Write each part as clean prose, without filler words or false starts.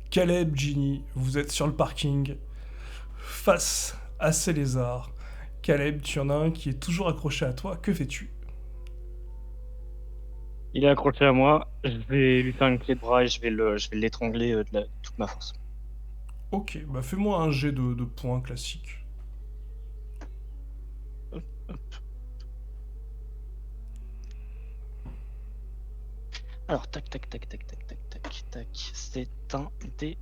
Caleb, Ginny, vous êtes sur le parking, face à ces lézards. Caleb, tu en as un qui est toujours accroché à toi, que fais-tu? Il est accroché à moi, je vais lui faire une clé de bras et je vais l'étrangler de toute ma force. Ok, bah fais-moi un jet de points classique. Hop, hop. Alors, tac, tac, tac, tac, tac, tac, tac, tac. C'est un dé.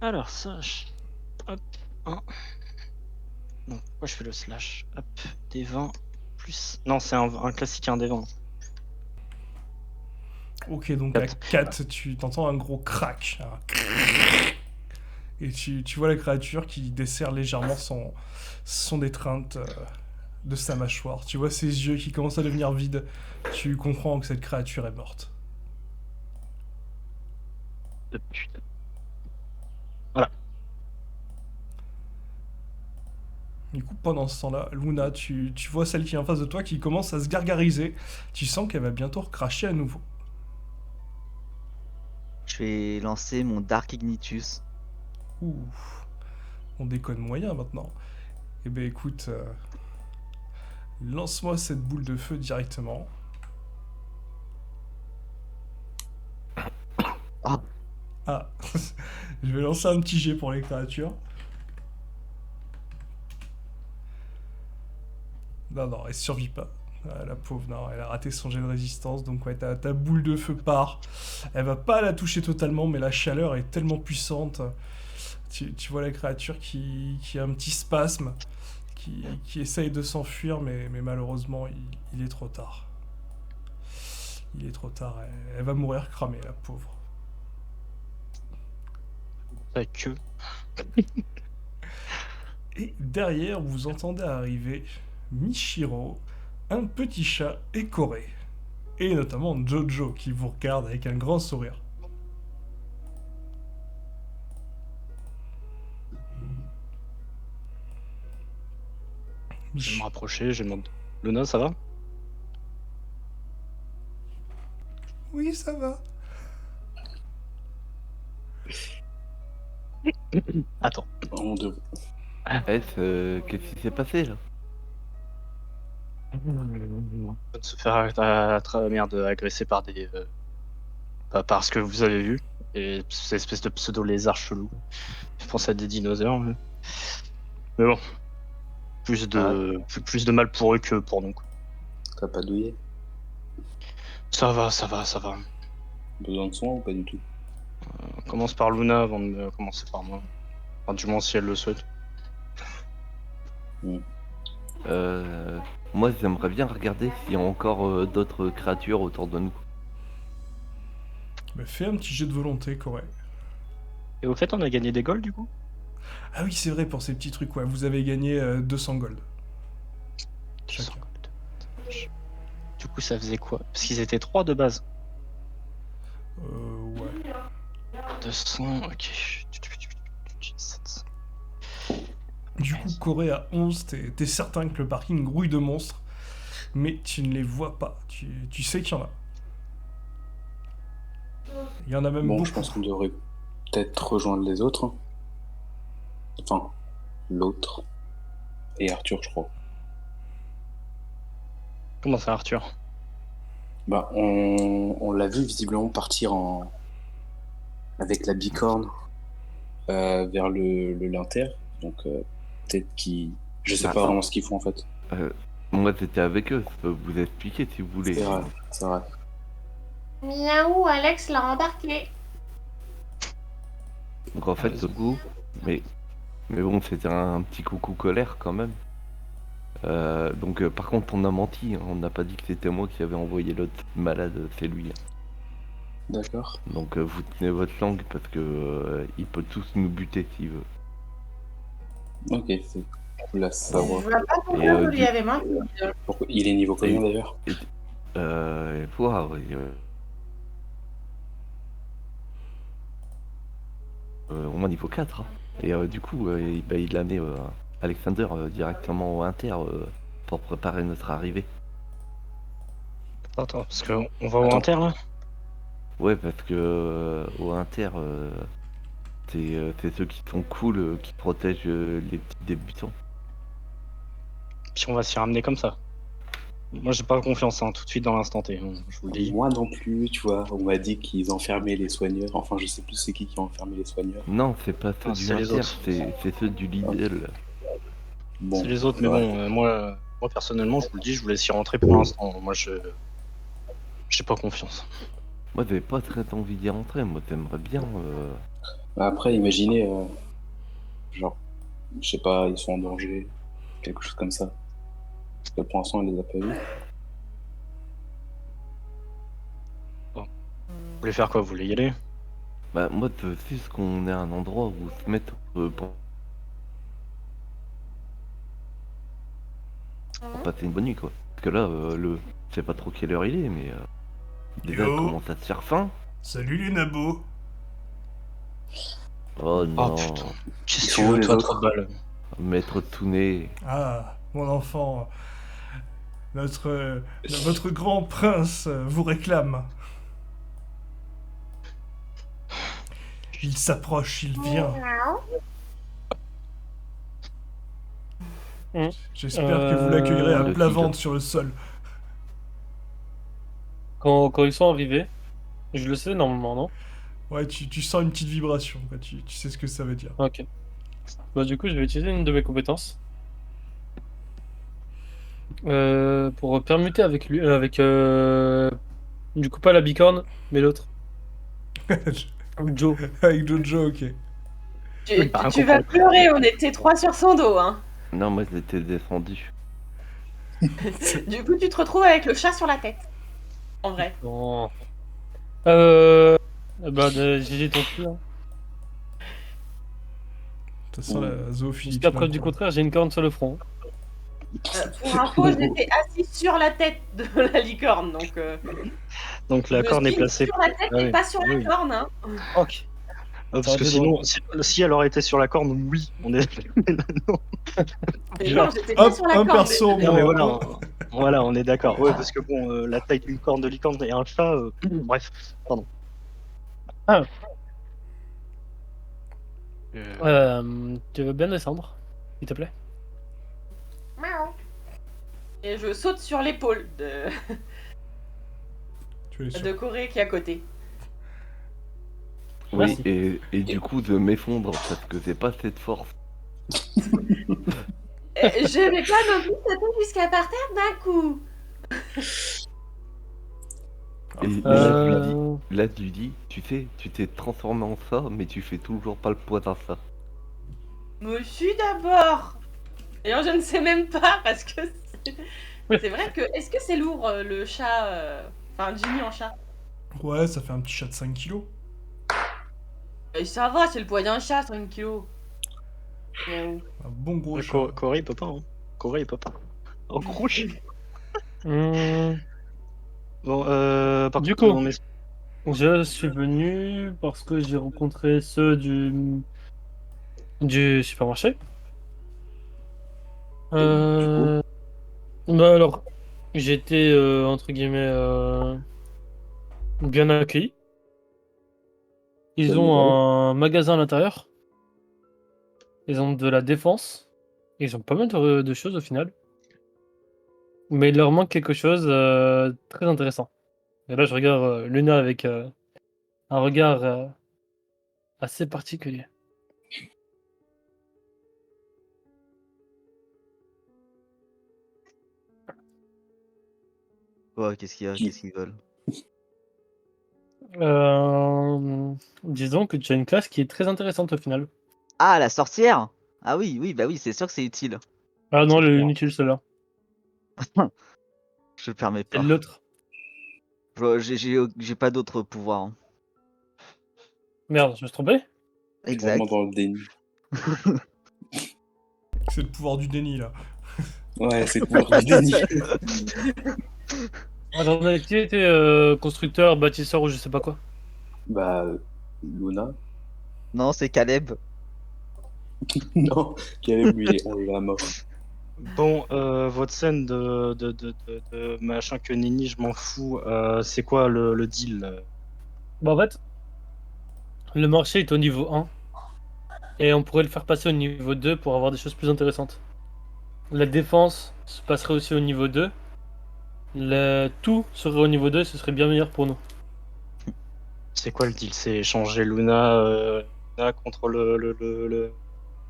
Alors, ça, hop, 1. Non, pourquoi je fais le slash? Hop, des 20 plus. Non, c'est un classique, un des 20. Ok, donc à 4. 4, tu t'entends un gros crack. Et tu vois la créature qui desserre légèrement son étreinte de sa mâchoire. Tu vois ses yeux qui commencent à devenir vides. Tu comprends que cette créature est morte. Putain. Voilà. Du coup, pendant ce temps-là, Luna, tu vois celle qui est en face de toi qui commence à se gargariser. Tu sens qu'elle va bientôt recracher à nouveau. Je vais lancer mon Dark Ignitus. Ouh, on déconne moyen maintenant. Eh ben écoute, lance-moi cette boule de feu directement. Ah, Ah, je vais lancer un petit jet pour les créatures. Non, non, elle survit pas. La pauvre, non, elle a raté son jet de résistance, donc ouais, ta boule de feu part. Elle va pas la toucher totalement, mais la chaleur est tellement puissante. Tu vois la créature qui a un petit spasme, qui essaye de s'enfuir, mais malheureusement, il est trop tard. Il est trop tard, elle va mourir cramée, la pauvre. Ta queue. Et derrière, vous entendez arriver Michiro, un petit chat écoré. Et notamment Jojo qui vous regarde avec un grand sourire. Je vais me Mich- rapprocher, je demande. Luna, ça va? Oui, ça va. Attends. Vraiment de... Qu'est-ce qui s'est passé là? De se faire merde, agresser par des. Par ce que vous avez vu. Et ces espèces de pseudo-lézards chelous. Je pense à des dinosaures. Mais bon, Ah, plus de mal pour eux que pour nous, quoi. t'as pas douillé? Ça va, ça va, ça va. Besoin de soin ou pas du tout? On commence par Luna avant de commencer par moi. Enfin, du moins si elle le souhaite. Euh, Moi, j'aimerais bien regarder s'il y a encore d'autres créatures autour de nous. Mais fais un petit jet de volonté, Corée. Et au fait, on a gagné des golds du coup? Ah oui, c'est vrai, pour ces petits trucs, ouais, vous avez gagné 200 gold. 200 Chacun. gold. Du coup, ça faisait quoi? Parce qu'ils étaient 3 de base. Ouais. 200, ok. 700. Du coup, Corée à 11, t'es certain que le parking grouille de monstres, mais tu ne les vois pas. Tu sais qu'il y en a. Il y en a même Bon, beaucoup. je pense qu'on devrait peut-être rejoindre les autres, hein. Enfin, l'autre. Et Arthur, je crois. Comment ça, Arthur? Bah, on l'a vu visiblement partir avec la bicorne vers le linter. Donc, peut-être qu'ils. Je sais Ah, pas vraiment ce qu'ils font en fait. Moi, j'étais avec eux, je peux vous expliquer si vous voulez. C'est vrai, c'est vrai. Miaou, Alex l'a embarqué. Donc en fait, Vas-y. coucou, mais, mais bon, c'était un petit coucou colère quand même. Par contre, on a menti, hein. On n'a pas dit que c'était moi qui avais envoyé l'autre malade, c'est lui, hein. D'accord. Donc vous tenez votre langue parce que il peut tous nous buter s'il veut. Ok, c'est cool à Je savoir. vois pas pourquoi Et, vous lui avez menti. Pourquoi... Il est niveau combien d'ailleurs? Waouh, au moins niveau 4, hein. Et du coup, il a mis Alexander directement au Inter pour préparer notre arrivée. Attends, parce qu'on va au Attends. Inter là? Ouais, parce que au Inter, c'est ceux qui sont cool qui protègent les petits débutants. Puis on va s'y ramener comme ça. Moi, j'ai pas confiance, hein, tout de suite dans l'instant T, hein, je vous le dis. Moi non plus, tu vois. On m'a dit qu'ils enfermaient les soigneurs. Enfin, je sais plus c'est qui a enfermé les soigneurs. Non, c'est pas ceux Ah, du c'est les Inter, autres. c'est ceux du Lidl. Bon, C'est les autres, mais ouais. bon, moi personnellement, je vous le dis, je vous laisse y rentrer pour l'instant. Moi, j'ai pas confiance. Moi, j'avais pas très envie d'y rentrer. Moi, j'aimerais bien. Bah, après, imaginez, genre, je sais pas, ils sont en danger, quelque chose comme ça. Parce que pour l'instant, elle les a pas vus. Vous voulez faire quoi? Vous voulez y aller? Bah, moi, je veux juste qu'on ait un endroit où se mettre pour passer une bonne nuit, quoi. Parce que là, je sais pas trop quelle heure il est, mais déjà, il Yo. commence à se faire faim. Salut les nabos. Oh non, putain. Qu'est-ce Ils que sont tu où, veux, les toi, autres trop de balles? Maître Tsune. Ah, mon enfant. Votre grand prince vous réclame. Il s'approche, il vient. Miaou. J'espère que vous l'accueillerez à Le plat tigre. ventre sur le sol. Quand ils sont arrivés, je le sais normalement, non? Ouais, tu sens une petite vibration, quoi. Tu sais ce que ça veut dire. Ok. Bah, du coup, je vais utiliser une de mes compétences. Pour permuter avec lui, du coup, pas la bicorne, mais l'autre. Joe. Avec Jojo, ok. Tu vas pleurer, on était trois sur son dos, hein. Non, moi, j'étais descendu. Du coup, tu te retrouves avec le chat sur la tête. En vrai. Non. Bah, GG ton cul. Hein. Ça sent la zoophilie. Jusqu'à preuve du contraire, j'ai une corne sur le front. Pour info, j'étais assis sur la tête de la licorne, donc... Donc la je corne est spin placée. sur la tête Ah et oui. pas sur la Oui. corne, hein. Ok. Parce Ça que aurait été sinon, si elle aurait été sur la corne, oui, on est. Mais non, j'étais pas Hop, sur la un corne. perso, mais- Non, mais moi. voilà, voilà, on est d'accord. Ouais, parce que bon, la taille d'une corne de licorne et un chat, bref, pardon. Tu veux bien descendre, s'il te plaît? Miaou. Et je saute sur l'épaule Tu es sûr. de Corée qui est à côté. Oui, Merci. et du coup, je m'effondre parce que c'est pas cette force. Je vais pas non plus sauter jusqu'à par terre d'un coup. Et Euh... là, tu dis, tu sais, tu t'es transformé en ça, mais tu fais toujours pas le poids d'un ça. Me suis d'abord. D'ailleurs, je ne sais même pas parce que c'est vrai que est-ce que c'est lourd le chat, enfin Jimmy en chat. Ouais, ça fait un petit chat de 5 kilos. Et ça va, c'est le poids d'un chat, 5 kilos. Miaou. Un bon gros chat. Corée, il peut pas, hein. Corée, il peut pas. Oh, gros chien. Hum, Bon, par Du contre, coup. on est- Je suis venu parce que j'ai rencontré ceux du supermarché. Bah alors, j'ai été entre guillemets bien accueilli. Ils Bonne ont nouvelle. un magasin à l'intérieur. Ils ont de la défense. Ils ont pas mal de choses au final. Mais il leur manque quelque chose très intéressant. Et là, je regarde Luna avec un regard assez particulier. Oh, qu'est-ce qu'il y a? Qu'est-ce qu'ils veulent? Disons que tu as une classe qui est très intéressante au final. Ah, la sorcière! Ah oui, oui, bah oui, c'est sûr que c'est utile. Ah non, C'est elle est clair. inutile celle-là. Je le permets C'est pas. l'autre. J'ai pas d'autre pouvoir. Hein. Merde, je me suis trompé? Exact. Vraiment dans le déni. C'est le pouvoir du déni, là. Ouais, c'est le pouvoir du déni. Attendez, qui était constructeur, bâtisseur ou je sais pas quoi? Bah, Luna. Non, c'est Caleb. Non, Caleb, lui, on l'a mort. Bon, votre scène de machin que Nini, je m'en fous. C'est quoi le deal? Bah, en fait, le marché est au niveau 1. Et on pourrait le faire passer au niveau 2 pour avoir des choses plus intéressantes. La défense se passerait aussi au niveau 2. Tout serait au niveau 2 et ce serait bien meilleur pour nous. C'est quoi le deal? C'est échanger Luna contre le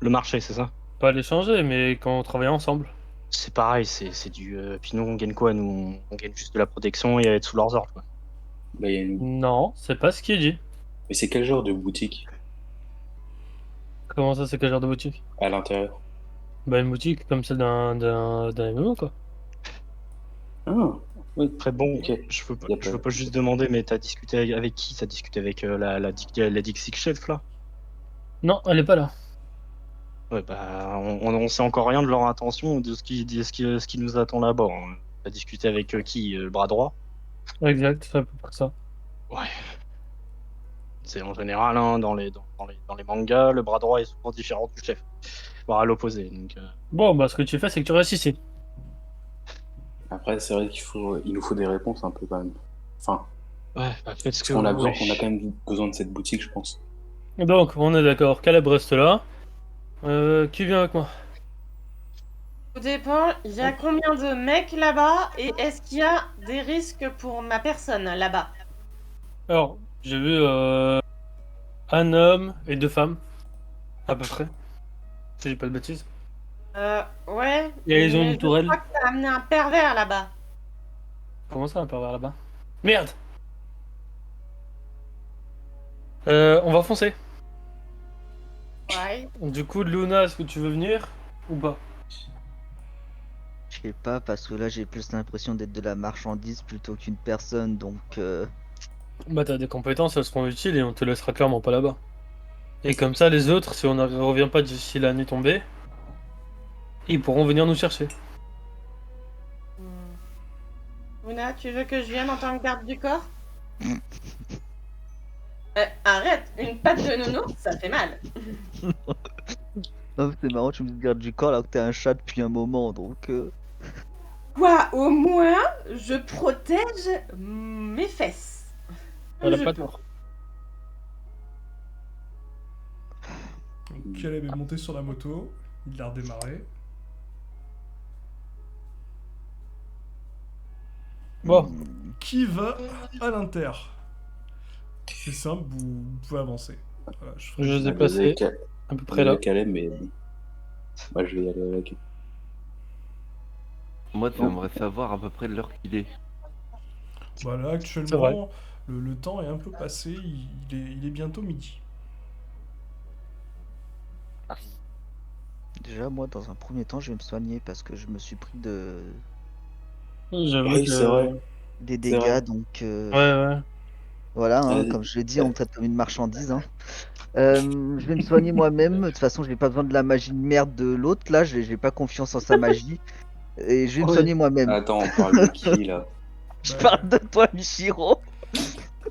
marché, c'est ça? Pas les changer, mais quand on travaille ensemble. C'est pareil, c'est du. Puis nous, on gagne quoi? Nous, on gagne juste de la protection et à être sous leurs ordres, quoi. Bah, il y a une... Non, c'est pas ce qui est dit. Mais c'est quel genre de boutique Comment ça, c'est quel genre de boutique? à l'intérieur? Bah, une boutique comme celle d'un MMO, quoi. Ah, oui. Très bon, Ok. je veux pas, Y a je pas- veux pas juste demander, mais t'as discuté avec qui? T'as discuté avec la Dixie Chef, là? Non, elle est pas là. Ouais, bah, on sait encore rien de leur intention, de ce qui nous attend là-bas, hein. T'as discuté avec qui? Le bras droit? Exact, c'est à peu près ça. Ouais. C'est en général, hein, dans les mangas, le bras droit est souvent différent du chef, voire à l'opposé. Donc, Bon, bah, ce que tu fais, c'est que tu restes ici. Après, c'est vrai il nous faut des réponses un peu quand même. Enfin, ouais, bah, faites ce parce que qu'on a vous besoin, voulez. on a quand même besoin de cette boutique, je pense. Donc, on est d'accord. Caleb reste là. Qui vient avec moi? Tout dépend, il y a combien de mecs là-bas et est-ce qu'il y a des risques pour ma personne là-bas? Alors, j'ai vu un homme et 2 femmes, à peu près. Si j'ai pas de bêtises. Ouais. Et ils ont mais une tourelle. Je crois que t'as amené un pervers là-bas. Comment ça, un pervers là-bas? Merde! On va foncer. Ouais. Du coup, Luna, est-ce que tu veux venir ou pas? Je sais pas, parce que là j'ai plus l'impression d'être de la marchandise plutôt qu'une personne, donc Bah, t'as des compétences, elles seront utiles et on te laissera clairement pas là-bas. Et comme ça, les autres, si on ne revient pas d'ici la nuit tombée, ils pourront venir nous chercher. Luna, tu veux que je vienne en tant que garde du corps? Arrête, une patte de nounours, ça fait mal. non, c'est marrant, tu me gardes du corps alors que t'es un chat depuis un moment, donc Quoi, au moins, je protège mes fesses. Elle a Je pas peux. tort. Donc, Caleb est monté sur la moto, il l'a redémarré. Bon, Qui va à l'Inter? C'est simple, vous pouvez avancer. Voilà, je ferai- je les ai Désolé, placés Cal- à peu près là. désolé, Caleb, mais bon. Moi, je vais y aller avec. Moi, tu aimerais savoir à peu près l'heure qu'il est. Bah là, C'est actuellement, le temps est un peu passé, il est bientôt midi. déjà moi dans un premier temps je vais me soigner parce que je me suis pris J'avoue Oui, que... c'est vrai. des C'est vrai. dégâts, donc Ouais. voilà, hein, Vas-y. comme je l'ai dit, on me traite comme une marchandise. Hein. Je vais me soigner moi-même, de toute façon j'ai pas besoin de la magie de merde de l'autre, là j'ai pas confiance en sa magie, et je vais me Oui. soigner moi-même. Attends, on parle de qui là? Je Bah, parle de toi Michiro.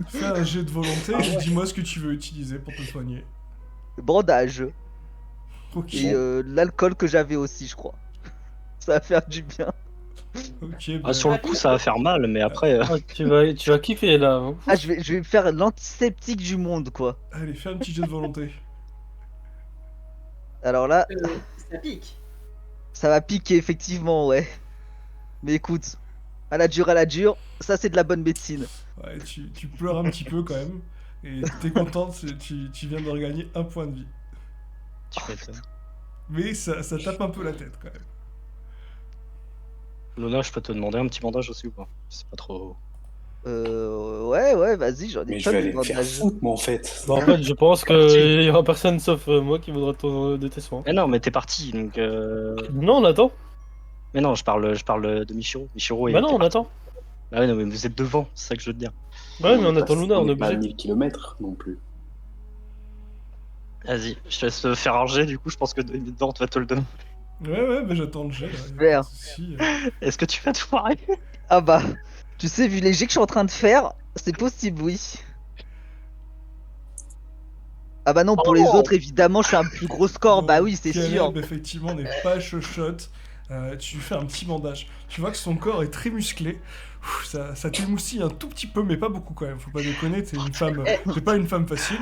Fais un jet de volonté et dis-moi ce que tu veux utiliser pour te soigner. Bandage. Ok, Et l'alcool que j'avais aussi, je crois. Ça va faire du bien. ok, Ah, bah, sur le coup, ça va faire mal, mais après. Ah, tu vas kiffer là. Hein. Ah, je vais faire l'antiseptique du monde, quoi. allez, fais un petit jet de volonté. Alors là, Ça pique. ça va piquer, effectivement, ouais. Mais écoute, à la dure, ça c'est de la bonne médecine. Ouais, tu pleures un petit peu quand même. Et t'es contente, tu viens de regagner un point de vie. Tu m'étonnes. Mais ça tape un peu la tête quand même. Luna, je peux te demander un petit bandage aussi ou pas? C'est pas trop. Ouais, vas-y, j'en ai Mais je pas vais de aller me faire bandage. foutre, moi, en fait. Bah, en fait, je pense qu'il y aura personne sauf moi qui voudra de tes soins. Mais non, mais t'es parti, donc. Non, on attend. Mais non, je parle de Michiro. Michiro est. Bah non, t'es on parti. attend. Ah ouais, non, mais vous êtes devant, c'est ça que je veux te dire. Ouais, mais on attend Luna, on est pas à obligé. 1000 km non plus. Vas-y, je te laisse te faire un jet, du coup, je pense que Dort va te le donner. Ouais, bah j'attends le jet. Là, y a pas Vert. de souci. Est-ce que tu vas te foirer? Ah bah, tu sais, vu les jets que je suis en train de faire, c'est possible, oui. Ah bah non, pour les autres, évidemment, je fais un plus gros score, bah Donc, oui, c'est Caleb, sûr. effectivement, n'est pas chochotte. Tu lui fais un petit bandage. Tu vois que son corps est très musclé. Ça t'émoustille un tout petit peu, mais pas beaucoup quand même. Faut pas déconner, t'es pas une femme facile.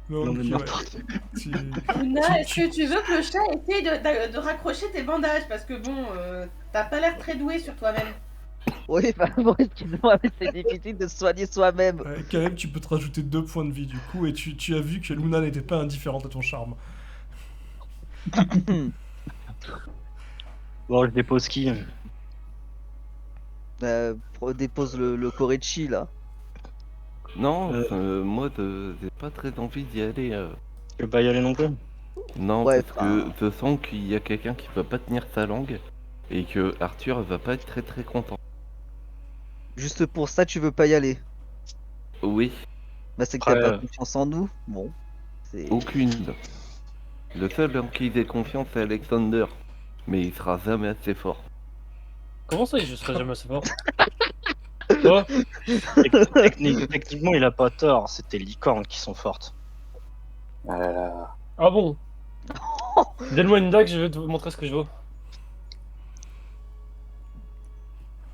Non, Donc, mais ouais, n'importe. tu- Luna, est-ce que tu veux que le chat essaye de raccrocher tes bandages? Parce que bon, t'as pas l'air très doué sur toi-même. Oui, bah bon, excuse-moi, mais c'est difficile de se soigner soi-même. Caleb, tu peux te rajouter 2 points de vie du coup, et tu as vu que Luna n'était pas indifférente à ton charme. Bon, je dépose qui? Dépose le Korechi là. Non, moi, j'ai pas très envie d'y aller. Je vais pas y aller non plus. Non, Ouais, parce que je sens qu'il y a quelqu'un qui va pas tenir sa langue et que Arthur va pas être très très content. Juste pour ça, tu veux pas y aller. Oui, Bah, c'est que t'as Après, pas confiance en nous. Bon, c'est. aucune. Le seul en qui j'ai confiance, c'est Alexander. Mais il sera jamais assez fort. Comment ça, je serai jamais assez fort? Quoi? Techniquement, il a pas tort. C'était les licornes qui sont fortes. Ah là là. Ah bon? Donne-moi une dague, je vais te montrer ce que je vaux.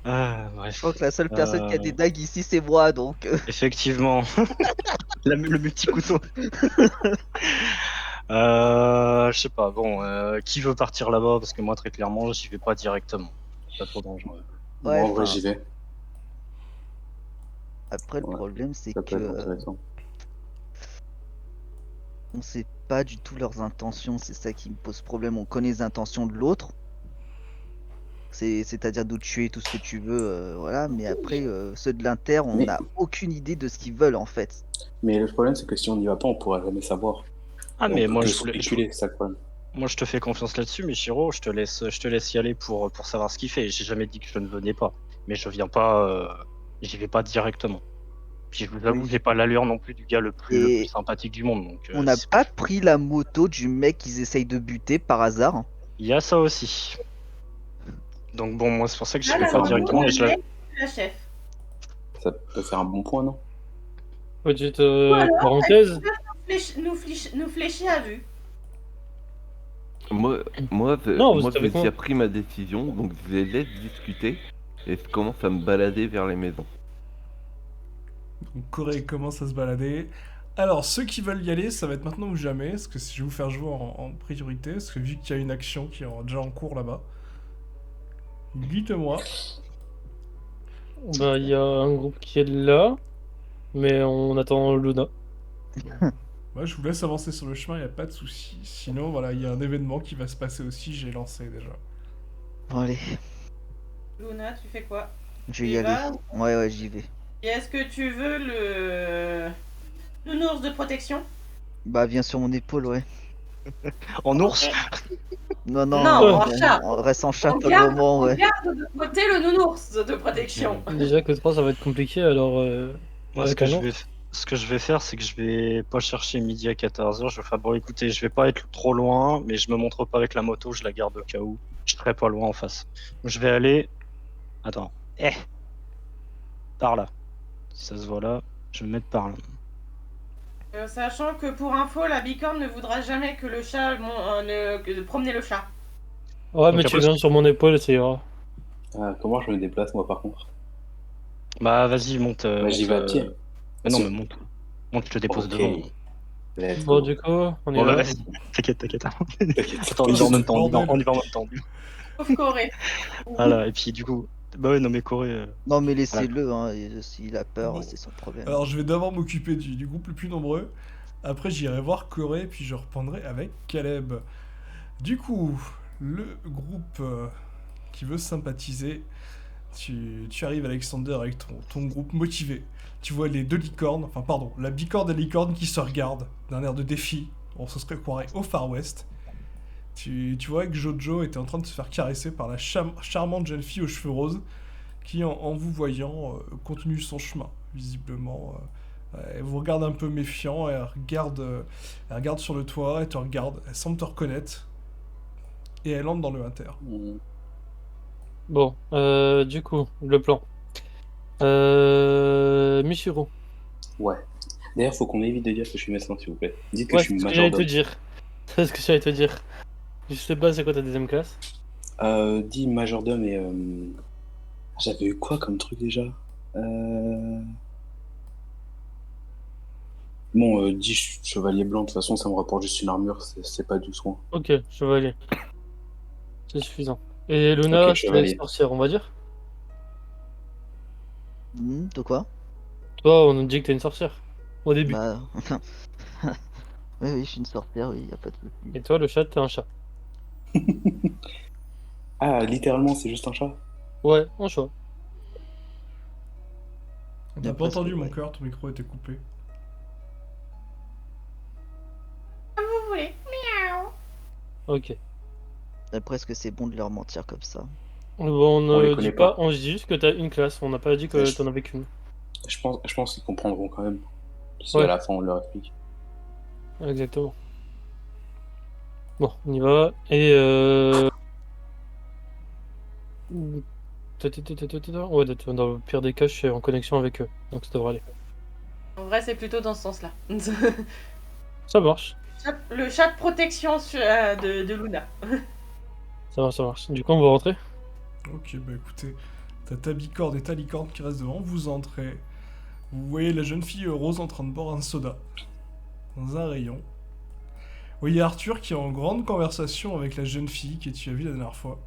Ah, Je bref. crois que la seule personne qui a des dagues ici, c'est moi, donc. Effectivement. Le multi-couteau. Je sais pas, bon, qui veut partir là-bas? Parce que moi, très clairement, j'y vais pas directement. C'est pas trop dangereux. Ouais, Moi, en vrai, enfin, j'y vais. après, le Ouais, problème, c'est Ça peut être que intéressant. on sait pas du tout leurs intentions. C'est ça qui me pose problème. On connaît les intentions de l'autre. C'est-à-dire de tuer tout ce que tu veux, voilà. Mais après, ceux de l'Inter, on Mais- n'a aucune idée de ce qu'ils veulent en fait. Mais le problème, c'est que si on n'y va pas, on pourra jamais savoir. Ah, Et mais on moi, peut que je voulais. spéculer, c'est ça le problème. Moi, je te fais confiance là-dessus, mais Shiro, je te laisse y aller pour savoir ce qu'il fait. J'ai jamais dit que je ne venais pas, mais je viens pas, j'y vais pas directement. Puis je vous avoue, Oui. j'ai pas l'allure non plus du gars le plus Et sympathique du monde. Donc, on n'a c'est- pas pris la moto du mec qu'ils essayent de buter par hasard. il y a ça aussi. Donc bon, moi, c'est pour ça que j'y Ah, vais la pas moto, directement. Et je la- la chef. Ça peut faire un bon point, non? Petite alors, parenthèse. Nous fléchir à vue. Moi, Non, vous moi êtes j'ai avec moi. déjà pris ma décision, donc je les laisse discuter et je commence à me balader vers les maisons. Donc Corée commence à se balader. Alors, ceux qui veulent y aller, ça va être maintenant ou jamais, parce que je vais vous faire jouer en priorité, parce que vu qu'il y a une action qui est déjà en cours là-bas. Dites-moi. Bah, il y a un groupe qui est là, mais on attend Luna. Moi, je vous laisse avancer sur le chemin, il n'y a pas de souci. Sinon, voilà, il y a un événement qui va se passer aussi, j'ai lancé déjà. Bon, allez, Luna, tu fais quoi? je vais Tu y y aller. vas Ouais, j'y vais. Et est-ce que tu veux le nounours de protection? Bah, viens sur mon épaule, ouais. En ours? Non, Non, on, en chat. on reste en chat On pour le garde, moment, on ouais. garde de côté le nounours de protection. Déjà que 3 ça va être compliqué, alors Moi, ce avec que un je autre. vais, ce que je vais faire, c'est que je vais pas chercher midi à 14h. Je vais faire, bon, écoutez, je vais pas être trop loin, mais je me montre pas avec la moto, je la garde au cas où. Je serai pas loin en face. Je vais aller. Attends. Par là. Si ça se voit là, je vais me mettre par là. Sachant que pour info, la bicorne ne voudra jamais que le chat que promener le chat. Ouais, Donc mais tu après, viens sur mon épaule, ça ira. Ah, comment je me déplace, moi, par contre? Bah, vas-y, monte. Bah, j'y monte, vais à pied. Mais non, Si- mais monte. Monte, je te dépose Ok. devant. Let's Bon, go. du coup, on y Bon, bah, va. vas-y. T'inquiète. T'inquiète. Attends, on y va en même temps. Bordel. On y va en même temps. Sauf Corée. Voilà, et puis du coup. Bah, ouais, non, mais Corée. Non, mais laissez-le, hein. S'il a peur, Bon. c'est son problème. Alors, je vais d'abord m'occuper du groupe le plus nombreux. Après, j'irai voir Corée, puis je reprendrai avec Caleb. Du coup, le groupe qui veut sympathiser, tu arrives, Alexander, avec ton groupe motivé. Tu vois les 2 licornes, enfin, pardon, la bicorne et la licorne qui se regardent d'un air de défi. On se serait croirait au Far West. Tu vois que Jojo était en train de se faire caresser par la charmante jeune fille aux cheveux roses qui, en vous voyant, continue son chemin, visiblement. Elle vous regarde un peu méfiant, elle regarde sur le toit, elle te regarde, elle semble te reconnaître, et elle entre dans le inter. Bon, du coup, le plan. Michiro. Ouais. D'ailleurs, faut qu'on évite de dire que je suis médecin, s'il vous plaît. Dites que Ouais, je suis c'est ce que j'allais te majordome. dire. C'est ce que j'allais te dire. Je sais pas c'est quoi ta deuxième classe. Dis majordome et... J'avais eu quoi comme truc déjà Bon, dis chevalier blanc, de toute façon, ça me rapporte juste une armure, c'est pas du soin. Ok, chevalier. C'est suffisant. Et Luna, Ok, c'est chevalier. sorcière, on va dire. De quoi? Toi, on nous dit que t'es une sorcière. Au début. Bah. Oui, oui, je suis une sorcière, oui, y a pas de souci. Et toi, le chat, t'es un chat. Ah, littéralement, c'est juste un chat. Ouais, un chat. On Bien t'a pas presque, entendu, mon ouais. cœur, ton micro était coupé. Vous voulez. Ok. Après, est-ce que c'est bon de leur mentir comme ça? Bon, on On les ne connaît dit pas, pas. on dit juste que t'as une classe. On n'a pas dit que Ouais, t'en avais qu'une. Je pense qu'ils comprendront quand même. Si Ouais. à la fin, on leur explique. Exactement. Bon, on y va. Et ouais, dans le pire des cas, je suis en connexion avec eux. Donc ça devrait aller. En vrai, c'est plutôt dans ce sens-là. Ça marche. Le chat de protection de Luna. Ça marche, ça marche. Du coup, on va rentrer. Ok, bah écoutez, t'as ta bicorne et ta licorne qui restent devant, vous entrez. Vous voyez la jeune fille rose en train de boire un soda. Dans un rayon. Vous voyez Arthur qui est en grande conversation avec la jeune fille que tu as vue la dernière fois.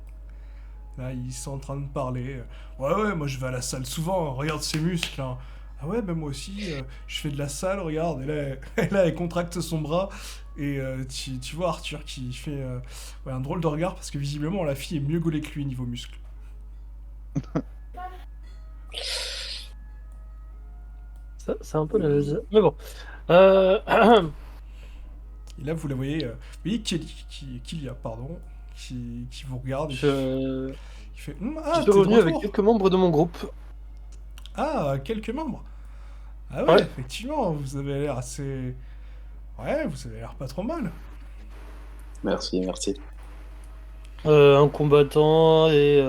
Là, ils sont en train de parler. Ouais, moi je vais à la salle souvent, regarde ses muscles. Hein. Ah ouais, bah moi aussi, je fais de la salle, regarde. Et là, elle contracte son bras. Et tu vois Arthur qui fait ouais, un drôle de regard parce que visiblement la fille est mieux gaulée que lui niveau muscles. C'est un peu la... Mais bon. Et là, vous la voyez, Kilia, pardon, qui vous regarde. Je Qui fait je ah, suis t'es de revenu avec retour. quelques membres de mon groupe. Ah, quelques membres. Ah ouais, Ouais. effectivement, vous avez l'air assez. Ouais, vous avez l'air pas trop mal. Merci, merci. Un combattant et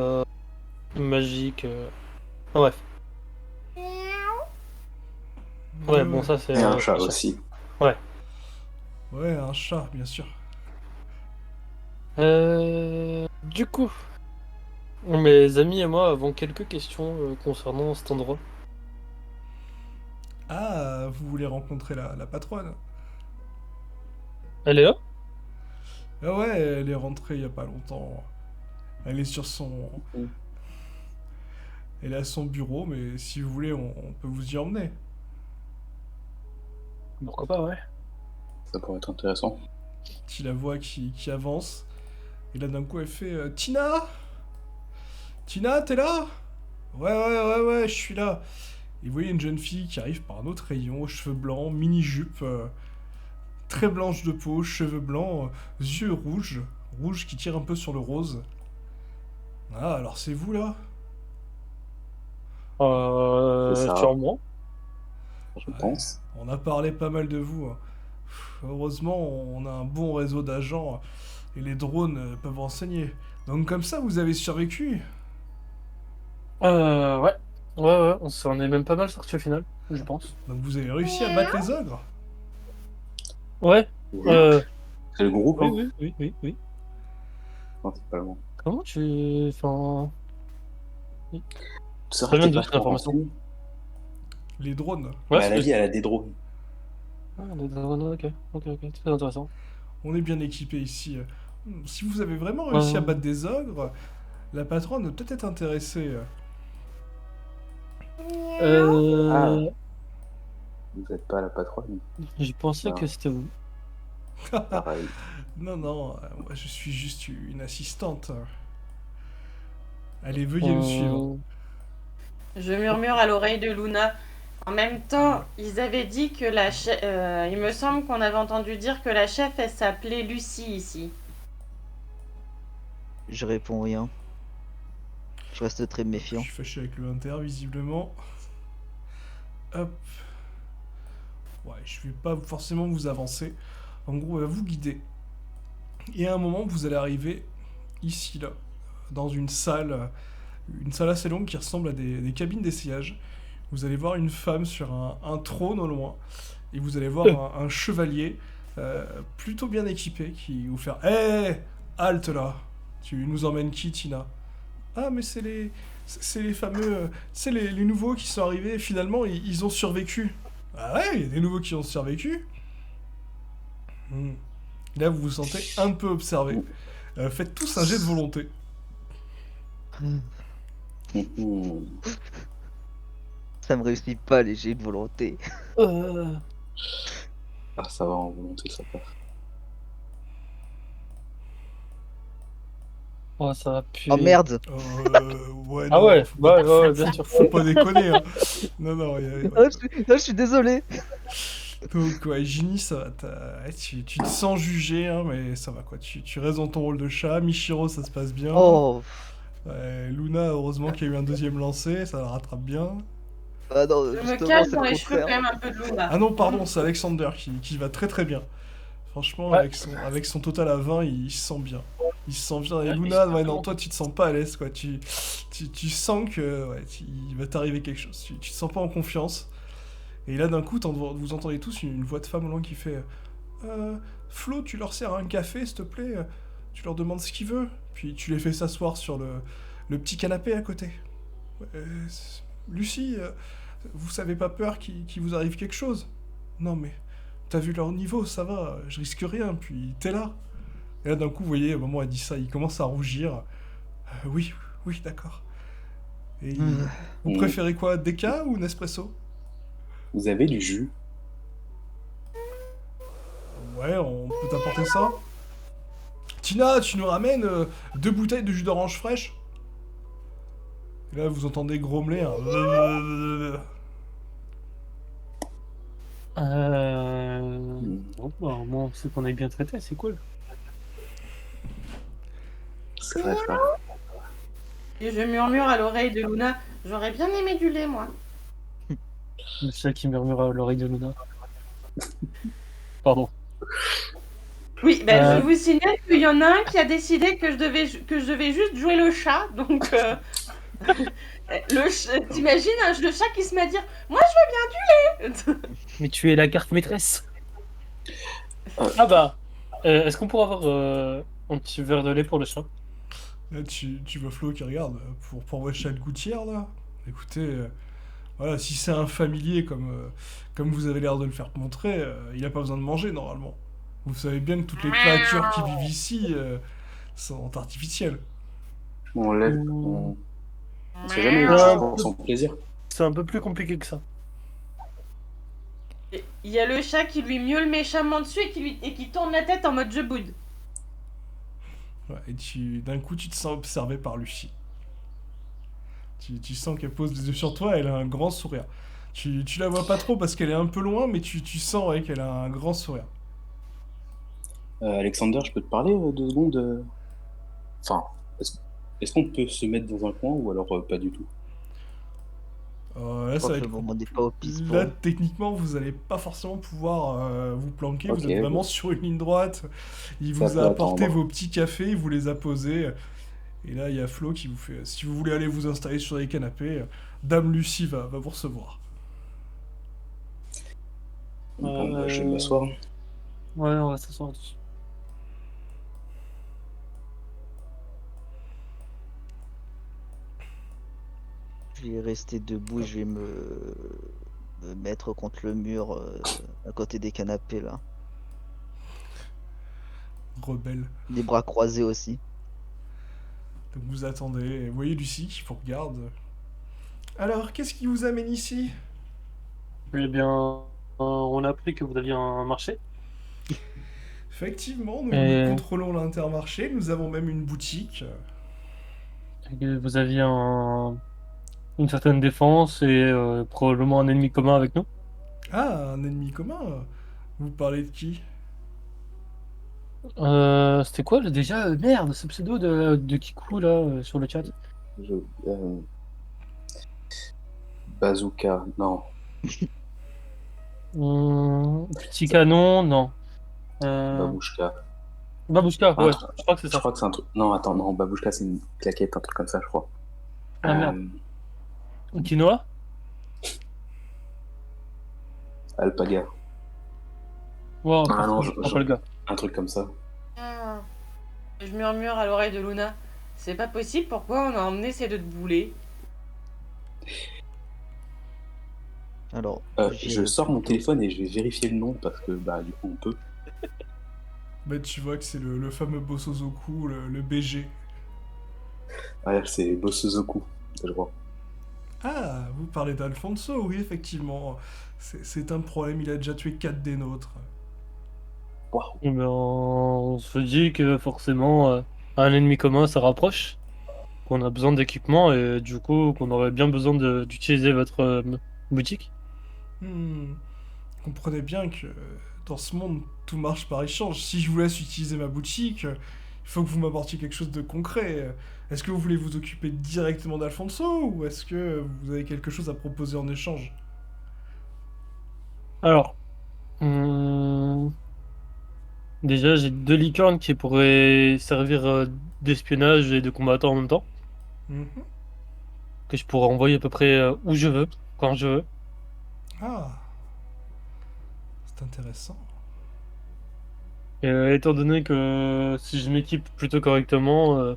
magique. Ah, bref. Ouais, bon, ça c'est Et un chat chat. aussi. Ouais. Ouais, un chat, bien sûr. Du coup, mes amis et moi avons quelques questions concernant cet endroit. Ah, vous voulez rencontrer la patronne. Elle est là? Ah ouais, elle est rentrée il y a pas longtemps. Elle est sur son. Elle est à son bureau, mais si vous voulez, on peut vous y emmener. Pourquoi pas, ouais. Ça pourrait être intéressant. Tu la vois qui avance. Et là, d'un coup, elle fait Tina Tina, t'es là? Ouais, je suis là. Et vous voyez une jeune fille qui arrive par un autre rayon, aux cheveux blancs, mini-jupe, très blanche de peau, cheveux blancs, yeux rouges, rouges qui tirent un peu sur le rose. Ah, alors c'est vous là? C'est ça. Sûrement. Je pense. On a parlé pas mal de vous. Hein. Heureusement, on a un bon réseau d'agents et les drones peuvent renseigner. Donc comme ça, vous avez survécu? Ouais. Ouais, on s'en est même pas mal sorti au final, je pense. Donc vous avez réussi à battre les ogres? Ouais. Oui. C'est le groupe, Oui, hein. oui. Principalement. Comment tu... Enfin... C'est Très vrai bien que de t'es cette pas trop information. renseigné. Les drones. Ouais, Bah, elle a dit, elle a des drones. Ah, ok, très intéressant. On est bien équipés ici. Si vous avez vraiment réussi à Ouais. battre des ogres, la patronne peut peut-être être intéressée. Ah. Vous n'êtes pas la patronne. J'ai pensé Non. que c'était vous. Pareil. Non, moi je suis juste une assistante. Allez, veuillez me suivre. Je murmure à l'oreille de Luna. En même temps, ils avaient dit que la chef... il me semble qu'on avait entendu dire que la chef, elle s'appelait Lucie ici. Je réponds rien. Je reste très Je méfiant. suis fâché avec le Inter, visiblement. Hop. Ouais, je vais pas forcément vous avancer. En gros, elle va vous guider. Et à un moment, vous allez arriver ici, là, dans une salle assez longue qui ressemble à des cabines d'essayage. Vous allez voir une femme sur un trône au loin. Et vous allez voir un chevalier plutôt bien équipé qui va vous faire Hé, halte là! Tu nous emmènes qui, Tina? Ah, mais c'est les fameux... c'est les nouveaux qui sont arrivés, et finalement, ils ont survécu. Ah ouais, il y a des nouveaux qui ont survécu. Là, vous vous sentez un peu observé. Faites tous un jet de volonté. Ça me réussit pas les jets de volonté. Ah, ça va en volonté, ça part. Oh, ça va puer. Oh merde. Ouais, Ah non, ouais, faut pas- ouais, bien sûr. Faut pas déconner, hein. Non, non, Je suis désolé. Donc, ouais, Ginny, ça va. Ouais, tu te sens jugé, hein, mais ça va, quoi. Tu restes dans ton rôle de chat. Michiro, ça se passe bien. Oh. Ouais, Luna, heureusement qu'il y a eu un deuxième lancé, ça la rattrape bien. Ah non, Je me justement, cache c'est dans le les cheveux quand contraire. même un peu de Luna. Ah non, pardon, c'est Alexander qui va très très bien. Franchement, Ouais. avec son total à 20, il se sent bien. Il se sent bien. Et Ouais, Luna, il se ouais, sent non, bien. toi, tu te sens pas à l'aise, quoi. Tu sens que ouais, il va t'arriver quelque chose. Tu te sens pas en confiance. Et là, d'un coup, vous entendez tous une voix de femme au loin qui fait Flo, tu leur sers un café, s'il te plaît. Tu leur demandes ce qu'ils veulent. Puis tu les fais s'asseoir sur le petit canapé à côté. Lucie, vous savez pas peur qu'il vous arrive quelque chose? Non, mais t'as vu leur niveau, ça va, je risque rien, puis t'es là. Et là, d'un coup, vous voyez, au moment où elle dit ça, il commence à rougir. Oui, oui, d'accord. Et vous préférez quoi, déca ou Nespresso? Vous avez du jus? Ouais, on peut t'apporter ça. Tina, tu nous ramènes 2 bouteilles de jus d'orange fraîche? Et là, vous entendez grommeler un... Bon, bah, au moins, c'est qu'on est bien traité, c'est cool. C'est vrai, ça. Et je murmure à l'oreille de Luna, j'aurais bien aimé du lait, moi. Le chat qui murmure à l'oreille de Luna. Pardon. Oui, ben je vous signale qu'il y en a un qui a décidé que je devais juste jouer le chat, donc t'imagines le chat qui se met à dire moi je veux bien du lait. Mais tu es la carte maîtresse. Ah bah, est-ce qu'on pourra avoir un petit verre de lait pour le chat? Là, tu vois Flo qui regarde pour votre chat de gouttière, là. Écoutez, voilà, si c'est un familier comme vous avez l'air de le faire montrer, il a pas besoin de manger, normalement. Vous savez bien que toutes les créatures qui vivent ici sont artificielles. On lève, on sait jamais Ouais. pour son plaisir. C'est un peu plus compliqué que ça. Il y a le chat qui lui miaule méchamment dessus et qui tourne la tête en mode je boude. Ouais, et d'un coup, tu te sens observé par Lucie. Tu sens qu'elle pose des yeux sur toi, elle a un grand sourire. Tu la vois pas trop parce qu'elle est un peu loin, mais tu sens ouais, qu'elle a un grand sourire. Alexander, je peux te parler 2 secondes? Enfin, est-ce qu'on peut se mettre dans un coin ou alors pas du tout? Là, Je ça crois va que être... le moment n'est pas au piste. Là, techniquement, vous allez pas forcément pouvoir vous planquer. Ok. Vous êtes vraiment sur une ligne droite. Il Ça vous peut a apporté attendre. vos petits cafés, il vous les a posés. Et là, il y a Flo qui vous fait... Si vous voulez aller vous installer sur les canapés, Dame Lucie va vous recevoir. Bon, bah, je vais m'asseoir. Ouais, on va s'asseoir dessus. Je vais rester debout et je vais me mettre contre le mur à côté des canapés là. Rebelle. Les bras croisés aussi. Donc vous attendez. Et vous voyez Lucie qui vous regarde. Alors, qu'est-ce qui vous amène ici? Eh bien, on a appris que vous aviez un marché. Effectivement, nous Et- contrôlons l'Intermarché. Nous avons même une boutique. Et que vous aviez une certaine défense et probablement un ennemi commun avec nous. Ah, un ennemi commun? Vous parlez de qui? C'était quoi déjà? Merde, ce pseudo de Kiku là sur le chat. Je- euh, Bazooka, non. Petit canon, non. Babouchka. Babushka, Ah, ouais, je crois que c'est Je ça. crois que c'est un truc. Non, attends, non, Babouchka, c'est une claquette, un truc comme ça, je crois. Ah merde. Quinoa? Alpaga. Ouais, Ah non, je crois pas le gars. un truc comme ça. Je murmure à l'oreille de Luna. C'est pas possible, pourquoi on a emmené ces deux boulets? Alors, Je sors mon téléphone et je vais vérifier le nom parce que bah du coup on peut. Bah, tu vois que c'est le fameux Bosozoku, le BG. Ah, c'est Bosozoku, je crois. Ah, vous parlez d'Alfonso, oui, effectivement. C'est un problème, il a déjà tué 4 des nôtres. Waouh. Eh ben, on se dit que forcément, un ennemi commun, ça rapproche, qu'on a besoin d'équipement et du coup, qu'on aurait bien besoin d'utiliser votre boutique. Hmm. Comprenez bien que dans ce monde, tout marche par échange. Si je vous laisse utiliser ma boutique, il faut que vous m'apportiez quelque chose de concret. Est-ce que vous voulez vous occuper directement d'Alfonso ou est-ce que vous avez quelque chose à proposer en échange? Alors, hum, déjà, j'ai deux licornes qui pourraient servir d'espionnage et de combattant en même temps, Mhm. que je pourrais envoyer à peu près où je veux, quand je veux. Ah, c'est intéressant. Et, étant donné que si je m'équipe plutôt correctement,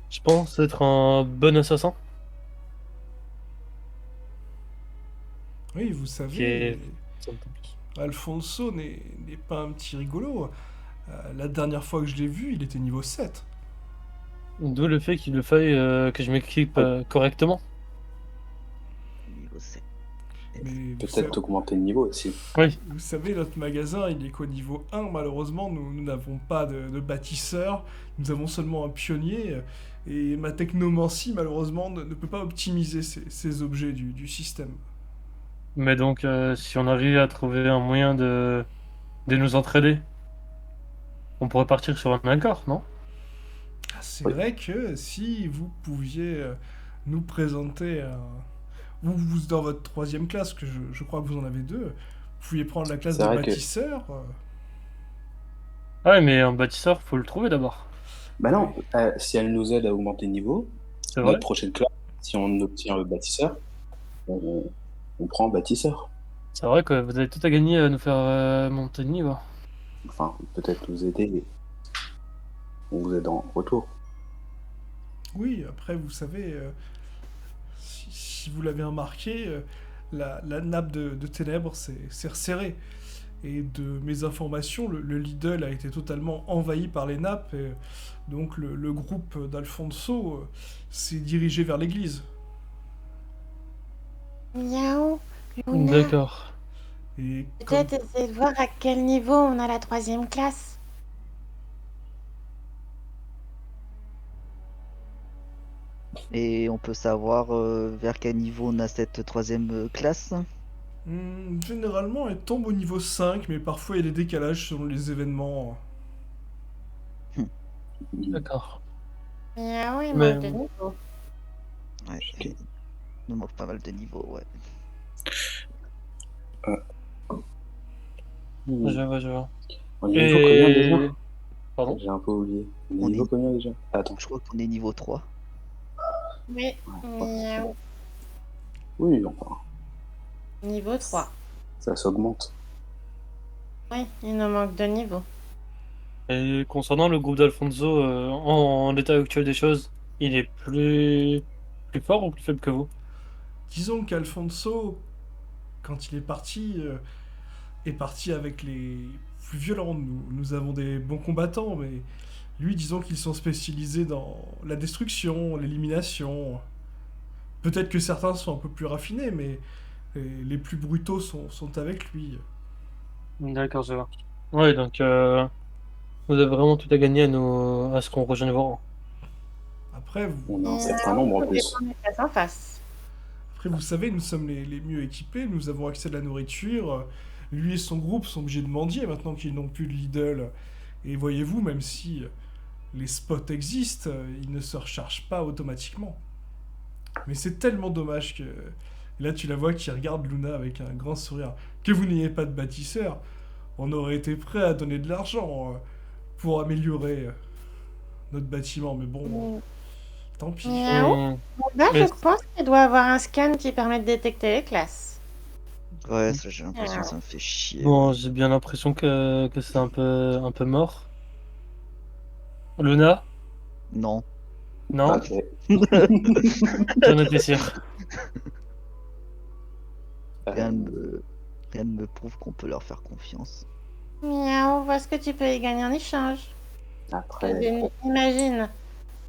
je pense être un bon assassin. Oui, vous Qui savez, est... Alfonso n'est pas un petit rigolo. La dernière fois que je l'ai vu, il était niveau 7. D'où le fait qu'il faille que je m'équipe correctement. niveau 7. Mais Peut-être augmenter le niveau aussi. Oui, vous savez, notre magasin, il est qu'au niveau 1. Malheureusement, nous n'avons pas de bâtisseur. Nous avons seulement un pionnier. Et ma technomancie, malheureusement, ne peut pas optimiser ces objets du système. mais donc si on arrive à trouver un moyen de nous entraider, on pourrait partir sur un accord, non? Ah, c'est Oui. vrai que si vous pouviez nous présenter vous, dans votre troisième classe, que je crois que vous en avez deux, vous pouviez prendre la classe C'est de vrai que bâtisseur. Ah ouais, mais un bâtisseur, faut le trouver d'abord. bah non, si elle nous aide à augmenter le niveau, C'est notre vrai? prochaine classe, si on obtient le bâtisseur, on, on prend bâtisseur. C'est vrai que vous avez tout à gagner à nous faire monter de niveau. Enfin, peut-être nous aider et on vous aide en retour. Oui, après, vous savez, si vous l'avez remarqué, la nappe de ténèbres s'est resserrée. Et de mes informations, le Lidl a été totalement envahi par les nappes. Et donc le groupe d'Alfonso s'est dirigé vers l'église. Miaou. Luna, D'accord. Et comme... peut-être essayer de voir à quel niveau on a la troisième classe. Et on peut savoir vers quel niveau on a cette troisième classe. Généralement, elle tombe au niveau 5, mais parfois il y a des décalages selon les événements. D'accord. Miaou, il Mais manque de niveau. Ouais, il nous manque pas mal de niveaux, ouais. je vois, je vois. On est niveau combien déjà? Et... Pardon? J'ai un peu oublié. On est On niveau est- combien déjà? Attends. Je crois qu'on est niveau 3. Oui, Ouais, miaou. oui, enfin, Niveau 3. ça s'augmente. Oui, il nous manque de niveau. Et concernant le groupe d'Alfonso, en l'état actuel des choses, il est plus fort ou plus faible que vous? Disons qu'Alfonso, quand il est parti avec les plus violents. Nous avons des bons combattants, mais lui, disons qu'ils sont spécialisés dans la destruction, l'élimination. Peut-être que certains sont un peu plus raffinés, mais les plus brutaux sont avec lui. D'accord, je vois. Ouais, donc vous avez vraiment tout à gagner à ce qu'on rejoigne vos rangs. Après, On a un certain nombre en Faut plus. défendre les classes en face. vous savez, nous sommes les mieux équipés, nous avons accès à de la nourriture. Lui et son groupe sont obligés de mendier maintenant qu'ils n'ont plus de Lidl. Et voyez-vous, même si les spots existent, ils ne se rechargent pas automatiquement. Mais c'est tellement dommage que... Là, tu la vois qui regarde Luna avec un grand sourire. Que vous n'ayez pas de bâtisseur, on aurait été prêt à donner de l'argent pour améliorer notre bâtiment. Mais bon, tant pis. Miaou. Hum, Là, Mais- je pense qu'il doit avoir un scan qui permet de détecter les classes. Ouais, ça j'ai l'impression que ça me fait chier. Bon, Ouais. j'ai bien l'impression que c'est un peu mort. Luna? Non. Non, Ok. j'en étais sûr. Rien ne me, rien ne me prouve qu'on peut leur faire confiance. Miaou, vois ce que tu peux y gagner en échange. Après, Imagine,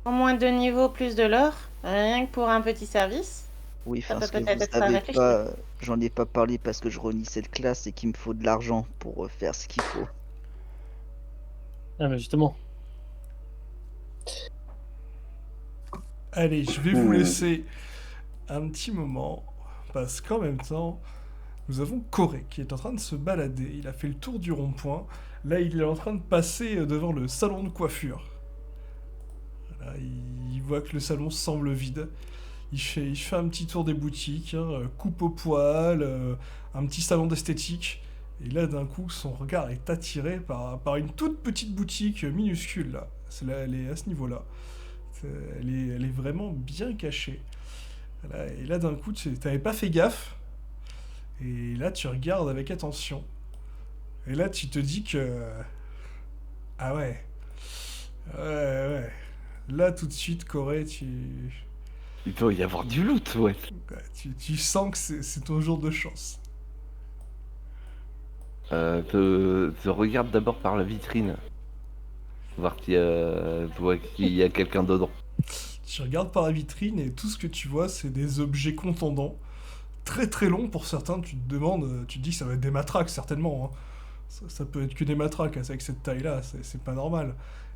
au moins 2 niveaux plus de l'or, rien que pour un petit service. Oui, Ça enfin, peut ce que vous peut-être être à savez réfléchir. pas, j'en ai pas parlé parce que je relis cette classe et qu'il me faut de l'argent pour faire ce qu'il faut. Ah, mais justement. Allez, je vais vous laisser un petit moment, parce qu'en même temps, nous avons Corée qui est en train de se balader. Il a fait le tour du rond-point. Là, il est en train de passer devant le salon de coiffure. Là, il voit que le salon semble vide. Il fait un petit tour des boutiques, hein, coupe au poil, un petit salon d'esthétique. Et là, d'un coup, son regard est attiré par une toute petite boutique minuscule. Là. Elle est à ce niveau-là. Elle est vraiment bien cachée. Là, et là, d'un coup, tu n'avais pas fait gaffe. Et là, tu regardes avec attention. Et là, tu te dis que... Ah ouais. Ouais, ouais. Là, tout de suite, Corée, Il doit y avoir du loot, ouais. tu sens que c'est ton jour de chance. Je regarde d'abord par la vitrine. Voir s'il y a quelqu'un dedans. Tu regardes par la vitrine et tout ce que tu vois, c'est des objets contondants. Très très longs pour certains, tu te demandes, tu te dis que ça va être des matraques certainement. Hein. Ça peut être que des matraques hein, avec cette taille-là, c'est pas normal.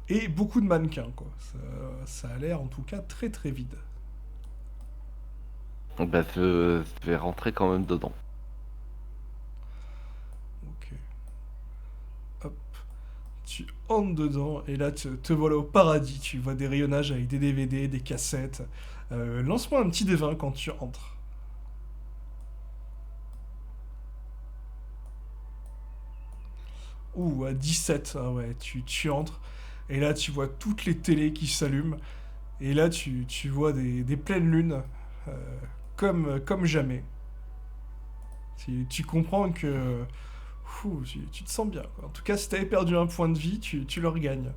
Et beaucoup de mannequins, quoi. Ça a l'air en tout cas très très vide. Bah, je vais rentrer quand même dedans. Ok. Hop. Tu entres dedans et là te voilà au paradis. Tu vois des rayonnages avec des DVD, des cassettes. Lance-moi un petit D20 quand tu entres. Ouh, à 17, ah ouais, tu entres. Et là, tu vois toutes les télés qui s'allument. Et là, tu vois des pleines lunes comme jamais. Tu comprends que tu te sens bien. Quoi. En tout cas, si t'avais perdu un point de vie, tu le regagnes.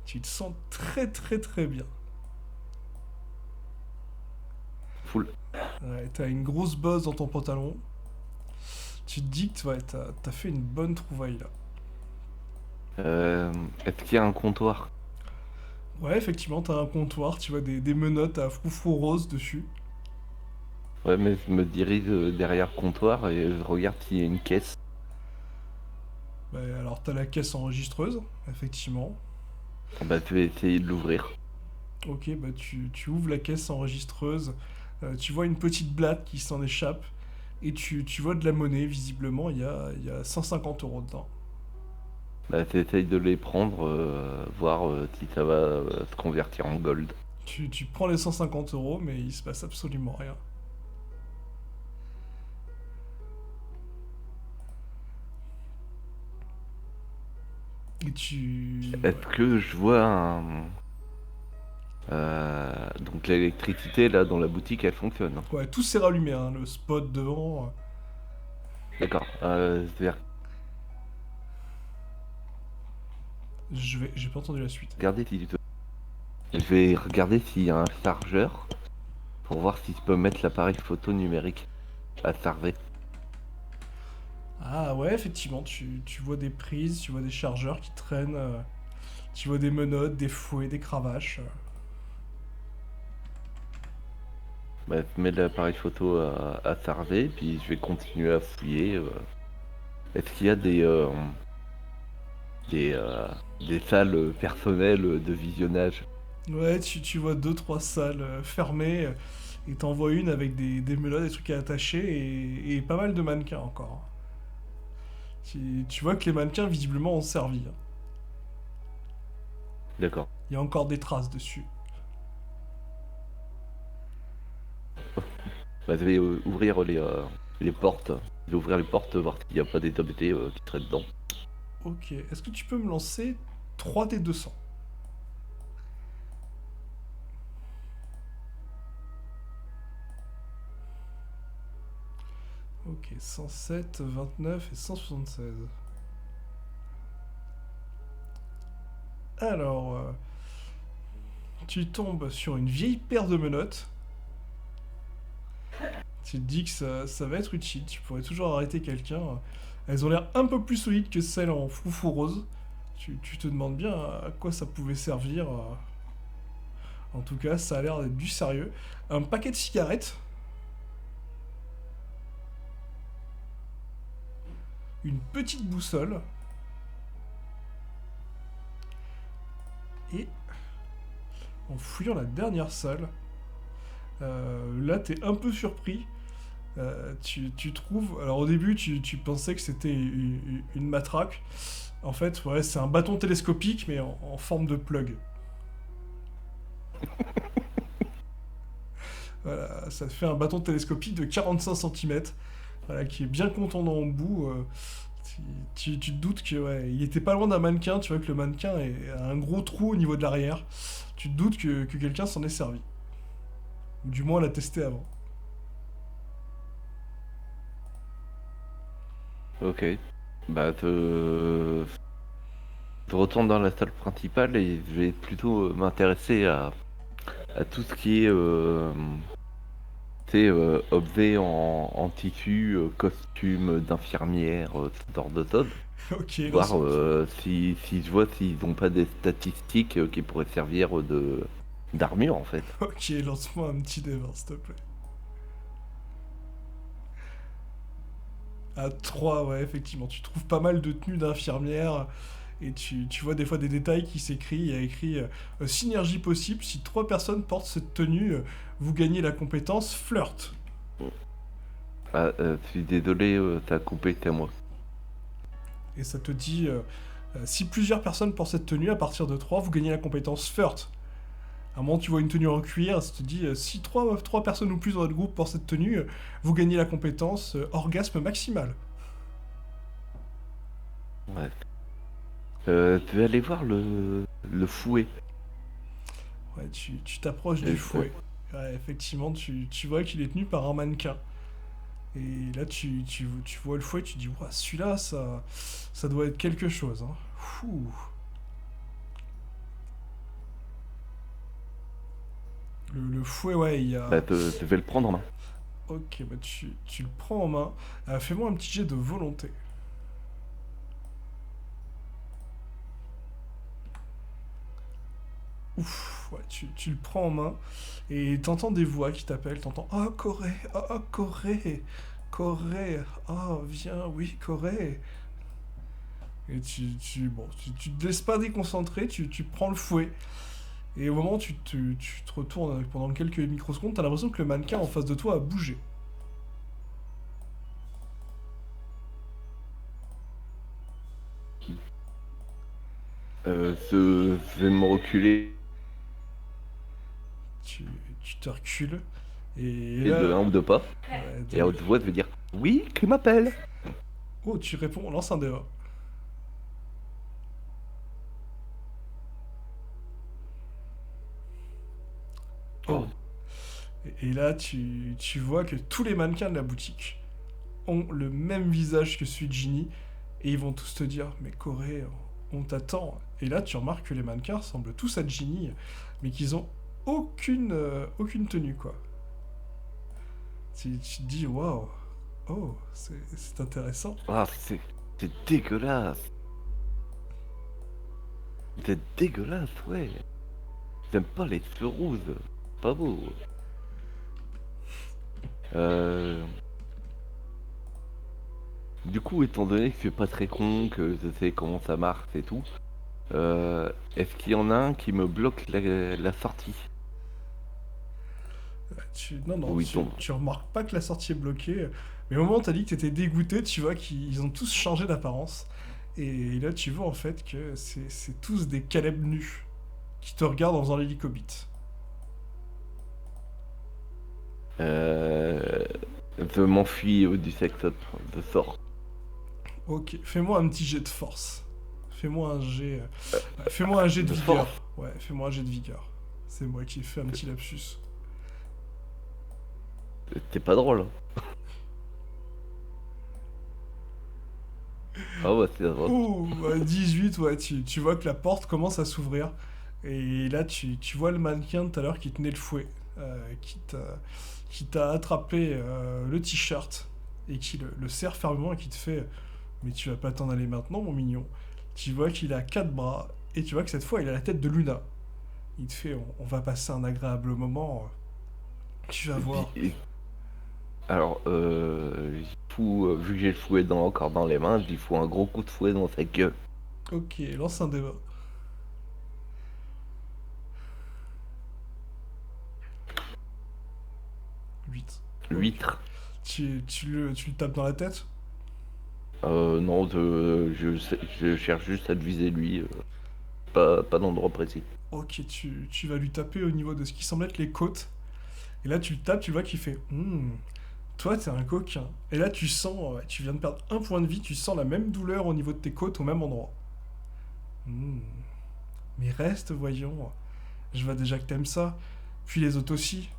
Tu te sens très très très bien. Full. Ouais, t'as une grosse bosse dans ton pantalon. Tu te dis que ouais, t'as fait une bonne trouvaille là. Est-ce qu'il y a un comptoir? Ouais, effectivement, t'as un comptoir, tu vois des menottes à froufrou rose dessus. Ouais, mais je me dirige derrière le comptoir et je regarde s'il y a une caisse. Bah, alors, t'as la caisse enregistreuse, effectivement. Bah, je vais essayer de l'ouvrir. Ok, bah tu ouvres la caisse enregistreuse, tu vois une petite blatte qui s'en échappe, et tu vois de la monnaie, visiblement, il y a 150 euros dedans. Bah, j'essaye de les prendre, voir si ça va se convertir en gold. Tu prends les 150 euros, mais il se passe absolument rien. Et Est-ce que je vois un... donc l'électricité là dans la boutique elle fonctionne, hein. Ouais, tout s'est rallumé, hein, le spot devant. D'accord. J'ai pas entendu la suite. Je vais regarder s'il y a un chargeur pour voir si je peux mettre l'appareil photo numérique à charger. Ah ouais, effectivement, tu vois des prises, tu vois des chargeurs qui traînent, tu vois des menottes, des fouets, des cravaches. Bah, je mets l'appareil photo à charger, puis je vais continuer à fouiller. Est-ce qu'il y a des salles personnelles de visionnage? Ouais, tu vois deux, trois salles fermées, et t'en vois une avec des menottes, des trucs à attacher, et pas mal de mannequins encore. Tu vois que les mannequins, visiblement, ont servi. Hein. D'accord. Il y a encore des traces dessus. Bah, je vais ouvrir les portes. Je vais ouvrir les portes, voir s'il n'y a pas des objets qui traînent dedans. Ok, est-ce que tu peux me lancer 3D200? Ok, 107, 29 et 176. Alors, tu tombes sur une vieille paire de menottes. Tu te dis que ça va être utile, tu pourrais toujours arrêter quelqu'un. Elles ont l'air un peu plus solides que celles en foufou rose. Tu te demandes bien à quoi ça pouvait servir. En tout cas, ça a l'air d'être du sérieux. Un paquet de cigarettes. Une petite boussole. Et en fouillant la dernière salle, là t'es un peu surpris. Tu trouves. Alors au début, tu pensais que c'était une matraque. En fait, ouais, c'est un bâton télescopique, mais en forme de plug. Voilà, ça te fait un bâton télescopique de 45 cm, voilà, qui est bien contondant au bout. Tu te doutes que ouais, il était pas loin d'un mannequin, tu vois que le mannequin a un gros trou au niveau de l'arrière. Tu te doutes que quelqu'un s'en est servi. Ou du moins l'a testé avant. Ok. Bah, je retourne dans la salle principale et je vais plutôt m'intéresser à tout ce qui est objet en tissu, costume d'infirmière, ce genre de choses. Ok, Voir lance, si je vois s'ils n'ont pas des statistiques qui pourraient servir d'armure en fait. ok, lance-moi un petit dé, s'il te plaît. À 3, ouais, effectivement. Tu trouves pas mal de tenues d'infirmières. Et tu vois des fois des détails qui s'écrivent. Il y a écrit synergie possible. Si 3 personnes portent cette tenue, vous gagnez la compétence flirt. Ah, je suis désolé, ça a coupé, c'est à moi. Et ça te dit si plusieurs personnes portent cette tenue, à partir de 3, vous gagnez la compétence flirt. À un moment, tu vois une tenue en cuir, ça te dit si 3 personnes ou plus dans votre groupe portent cette tenue, vous gagnez la compétence orgasme maximal. Ouais. Je vais aller voir le fouet. Ouais, tu t'approches du fouet. Ouais, effectivement, tu vois qu'il est tenu par un mannequin. Et là, tu vois le fouet, tu dis, ouah, celui-là, ça doit être quelque chose. Hein. Fouh. Le fouet, ouais, il y a... Bah, je vais le prendre en main. Ok, bah tu le prends en main. Fais-moi un petit jet de volonté. Ouf, ouais, tu le prends en main et t'entends des voix qui t'appellent. T'entends oh Corée, oh Corée, Corée, oh viens, oui Corée. Et tu te laisses pas déconcentrer, tu prends le fouet. Et au moment où tu te retournes pendant quelques microsecondes, t'as l'impression que le mannequin en face de toi a bougé. Je vais me reculer Tu te recules. Et et de là, 1 ou 2 pas. ouais, Et à haute voix, je vais dire oui, qui m'appelle. oh, tu réponds, lance un débat. Oh. Et là, tu vois que tous les mannequins de la boutique ont le même visage que celui de Ginny. Et ils vont tous te dire, mais Corée, on t'attend. Et là, tu remarques que les mannequins ressemblent tous à Ginny, mais qu'ils ont aucune tenue, quoi. Tu te dis, waouh, oh, c'est intéressant. Ah, c'est dégueulasse. C'est dégueulasse, ouais. J'aime pas les cheveux rouges. Pas beau. Du coup, étant donné que je suis pas très con, que je sais comment ça marche et tout, est-ce qu'il y en a un qui me bloque la sortie? Non, Oui, bon. tu remarques pas que la sortie est bloquée. Mais au moment où t'as dit que t'étais dégoûté, tu vois qu'ils ont tous changé d'apparence. Et là, tu vois en fait que c'est tous des Caleb nus qui te regardent en faisant l'hélicobite. Je m'enfuis du sex-up, je sors. Ok, fais-moi un petit jet de force. Fais-moi un jet. Fais-moi un jet de de vigueur. force. Ouais, fais-moi un jet de vigueur. C'est moi qui ai fait un petit lapsus. T'es pas drôle. Hein. Ah ouais, c'est drôle. Oh, ouais, 18, ouais, tu vois que la porte commence à s'ouvrir. Et là, tu vois le mannequin tout à l'heure qui tenait le fouet, qui t'a attrapé le t-shirt et qui le serre fermement et qui te fait mais tu vas pas t'en aller maintenant, mon mignon. Tu vois qu'il a 4 bras et tu vois que cette fois, il a la tête de Luna. Il te fait on va passer un agréable moment. Tu vas voir. Alors, vu que j'ai le fouet encore dans les mains, il faut un gros coup de fouet dans sa gueule. Ok, lance un débat. 8. L'huître. Tu le tapes dans la tête? Non, je cherche juste à le viser lui, pas d'endroit précis. Ok, tu vas lui taper au niveau de ce qui semble être les côtes. Et là, tu le tapes, tu vois qu'il fait toi, t'es un coquin. Et là, tu sens, tu viens de perdre un point de vie, tu sens la même douleur au niveau de tes côtes au même endroit. Mais reste, voyons. Je vois déjà que t'aimes ça. Puis les autres aussi.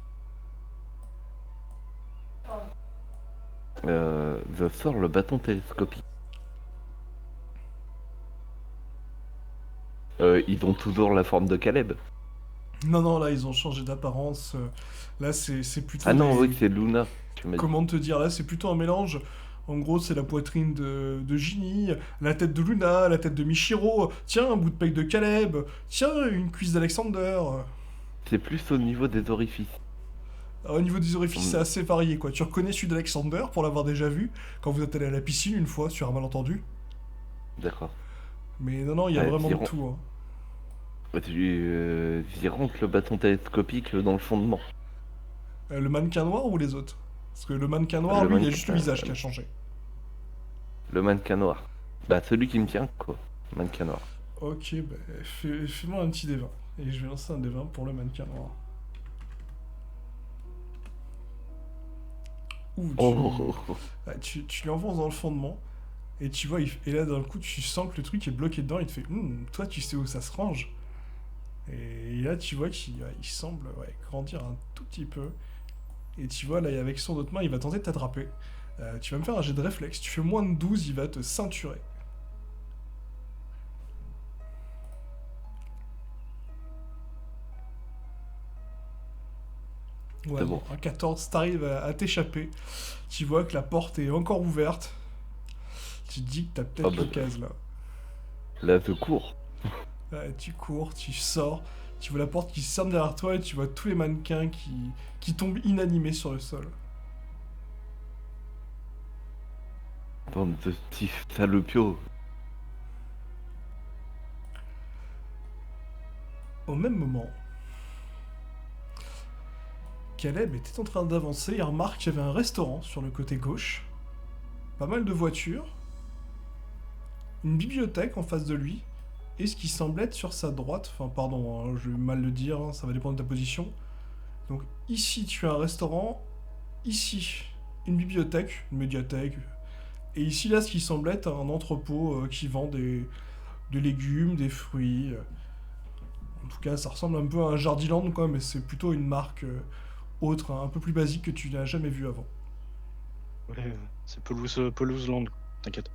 Je sors le bâton télescopique. Ils ont toujours la forme de Caleb. Non, là, ils ont changé d'apparence. Là, c'est plutôt. Ah non, des- oui, c'est Luna. Tu m'as dit. Comment te dire? Là, c'est plutôt un mélange. En gros, c'est la poitrine de Ginny, la tête de Luna, la tête de Michiro. Tiens, un bout de pec de Caleb. Tiens, une cuisse d'Alexander. C'est plus au niveau des orifices. Au niveau des orifices, c'est assez varié, quoi. Tu reconnais celui d'Alexander pour l'avoir déjà vu quand vous êtes allé à la piscine une fois sur un malentendu. D'accord. Mais non, il y a Ouais, vraiment de Viron. tout. J'y rentre le bâton télescopique dans le fondement. Le mannequin noir ou les autres? Parce que le mannequin noir, Le lui, il y a mannequin- juste le visage qui a changé. Le mannequin noir. Bah, celui qui me tient, quoi. Mannequin noir. Ok, bah, fais-moi un petit D20. Et je vais lancer un D20 pour le mannequin noir. Ouh, ouais, tu lui enfonces dans le fondement. Et tu vois, et là d'un coup, tu sens que le truc est bloqué dedans. Il te fait toi, tu sais où ça se range. Et là, tu vois qu'il il semble grandir un tout petit peu. Et tu vois, là, avec son autre main, il va tenter de t'attraper. Tu vas me faire un jet de réflexe. Tu fais moins de 12, il va te ceinturer. Ouais, C'est bon. Un 14, t'arrives à t'échapper. Tu vois que la porte est encore ouverte. Tu te dis que t'as peut-être Ah bah. l'occasion là. Là, je cours. Ouais, tu cours, tu sors, tu vois la porte qui se ferme derrière toi et tu vois tous les mannequins qui tombent inanimés sur le sol. Bande de petits salopios. Au même moment, Caleb était en train d'avancer et remarque qu'il y avait un restaurant sur le côté gauche, pas mal de voitures, une bibliothèque en face de lui, et ce qui semble être sur sa droite, enfin pardon, hein, je vais mal le dire, hein, ça va dépendre de ta position. Donc ici tu as un restaurant, ici une bibliothèque, une médiathèque, et ici là ce qui semble être un entrepôt qui vend des légumes, des fruits. En tout cas ça ressemble un peu à un Jardiland quoi, mais c'est plutôt une marque autre, hein, un peu plus basique que tu n'as jamais vu avant. Ouais, c'est Pelouseland, t'inquiète.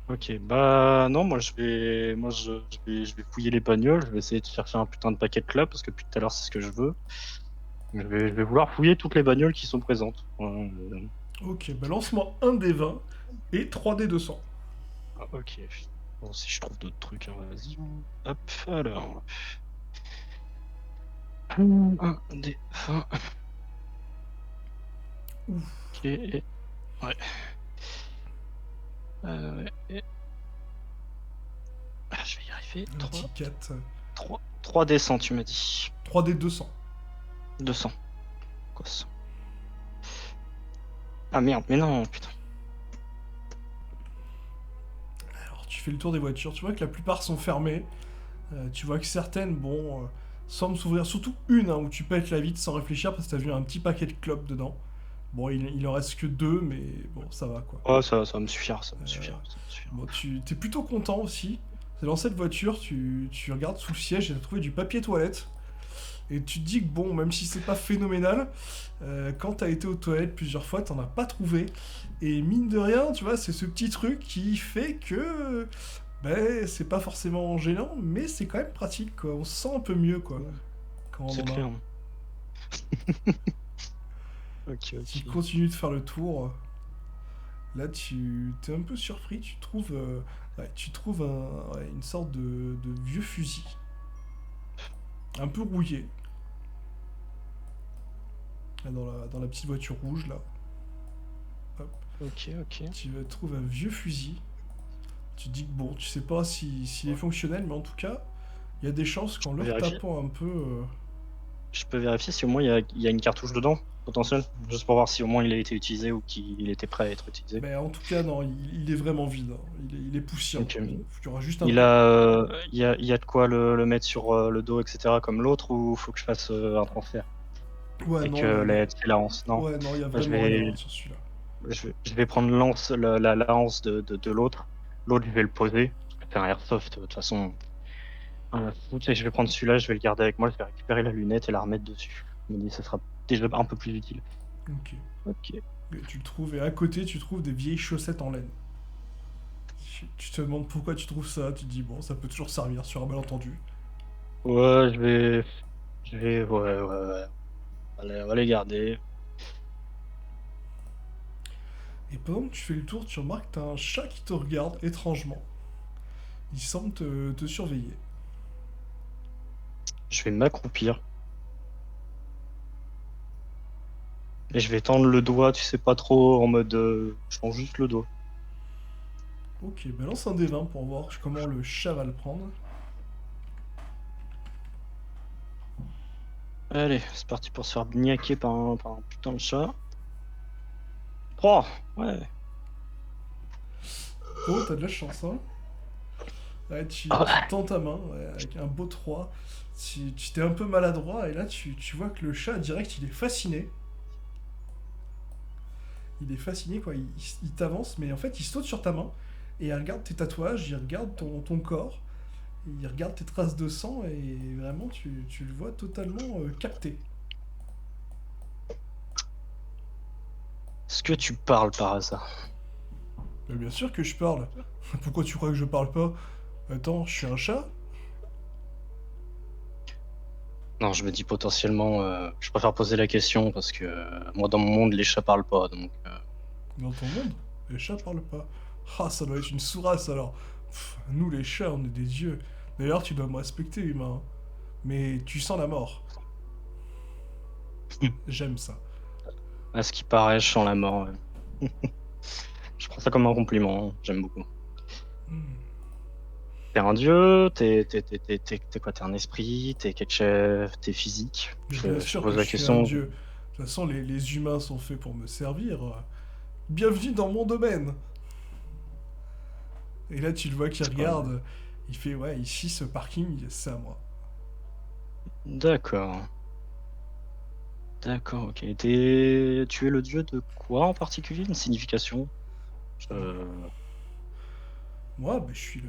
Ok, bah non, je vais fouiller les bagnoles, je vais essayer de chercher un putain de paquet de clopes parce que depuis tout à l'heure c'est ce que je veux. Je vais vouloir fouiller toutes les bagnoles qui sont présentes. Ok, bah lance-moi un des 20 et 3 des 200. Ah, ok. Bon, si je trouve d'autres trucs, hein, vas-y. Hop, alors. Un des 20. Ok. Ouais. Ouais. Ah, je vais y arriver. Un petit 4. 3 des 100, tu m'as dit. 3 des 200. 200. Quoi ça? Ah merde, mais non, putain. Alors tu fais le tour des voitures, tu vois que la plupart sont fermées. Tu vois que certaines, semblent s'ouvrir. Surtout une où tu pètes la vitre sans réfléchir parce que t'as vu un petit paquet de clopes dedans. Bon, il en reste que 2, mais bon, ça va quoi. Oh, ça va me suffire, ça va me suffire. Bon, tu t'es plutôt content aussi. C'est dans cette voiture, tu regardes sous le siège et t'as trouvé du papier toilette. Et tu te dis que bon, même si c'est pas phénoménal, quand t'as été aux toilettes plusieurs fois, t'en as pas trouvé. Et mine de rien, tu vois, c'est ce petit truc qui fait que Ben, c'est pas forcément gênant, mais c'est quand même pratique, quoi. On se sent un peu mieux, quoi. Quand on C'est en a. clair. Ok, Tu ok. continues de faire le tour. Là, tu es un peu surpris. Tu trouves une sorte de vieux fusil. Un peu rouillé. Là, dans la petite voiture rouge, là. Ok, ok. Tu trouves un vieux fusil. Tu te dis que bon, tu sais pas s'il est fonctionnel, mais en tout cas, il y a des chances qu'en le vérifier. tapant un peu. Je peux vérifier si au moins il y a une cartouche dedans, potentielle, juste pour voir si au moins il a été utilisé ou qu'il était prêt à être utilisé. Mais en tout cas, non, il est vraiment vide. Hein. Il est poussiéreux. Ok. Il y aura juste un Il peu. y a de quoi le mettre sur le dos, etc. comme l'autre, ou faut que je fasse un transfert Ouais, et non, que c'est la hanse, non? ouais, non, il y a Bah, vraiment rien hein, sur celui-là. je vais prendre la lance de l'autre. L'autre, je vais le poser. C'est un airsoft, de toute façon. Je vais prendre celui-là, je vais le garder avec moi, je vais récupérer la lunette et la remettre dessus. Je me dis, ça sera déjà un peu plus utile. Ok. Ok. Et tu le trouves, et à côté, tu trouves des vieilles chaussettes en laine. Tu te demandes pourquoi tu trouves ça, tu te dis, bon, ça peut toujours servir sur un malentendu. Ouais, ouais. On va les garder. Et pendant que tu fais le tour, tu remarques que t'as un chat qui te regarde étrangement. Il semble te surveiller. Je vais m'accroupir. Et je vais tendre le doigt, tu sais pas trop, en mode. Je tends juste le doigt. Ok, balance un D20 pour voir comment le chat va le prendre. Allez, c'est parti pour se faire niaquer par un putain de chat. 3! Ouais. Oh, t'as de la chance, hein. Ouais, Ah tu tends ta main ouais, avec un beau 3. Tu t'es un peu maladroit et là tu vois que le chat direct il est fasciné. Il est fasciné quoi, il t'avance mais en fait il saute sur ta main et il regarde tes tatouages, il regarde ton corps, il regarde tes traces de sang et vraiment tu le vois totalement capté. Est-ce que tu parles par hasard? Mais bien sûr que je parle. Pourquoi tu crois que je parle pas? Attends, je suis un chat? Non, je me dis potentiellement, je préfère poser la question parce que moi dans mon monde les chats parlent pas, donc Dans ton monde, les chats parlent pas. Ah, ça doit être une sourasse alors. Nous les chats, on est des dieux. D'ailleurs, tu dois me respecter, humain. Mais tu sens la mort. J'aime ça. à ce qui paraît, je sens la mort. Ouais. Je prends ça comme un compliment, hein. J'aime beaucoup. Hmm. T'es un dieu, t'es quoi? T'es un esprit, t'es quelque chose, t'es physique. Mais Je bien te sûr pose que la je suis un question. dieu. De toute façon, les humains sont faits pour me servir. Bienvenue dans mon domaine. Et là, tu le vois qui regarde. Il fait, ouais, ici, ce parking, c'est à moi. D'accord. D'accord, ok. Tu es le dieu de quoi en particulier? Une signification? Je- Moi, ben, je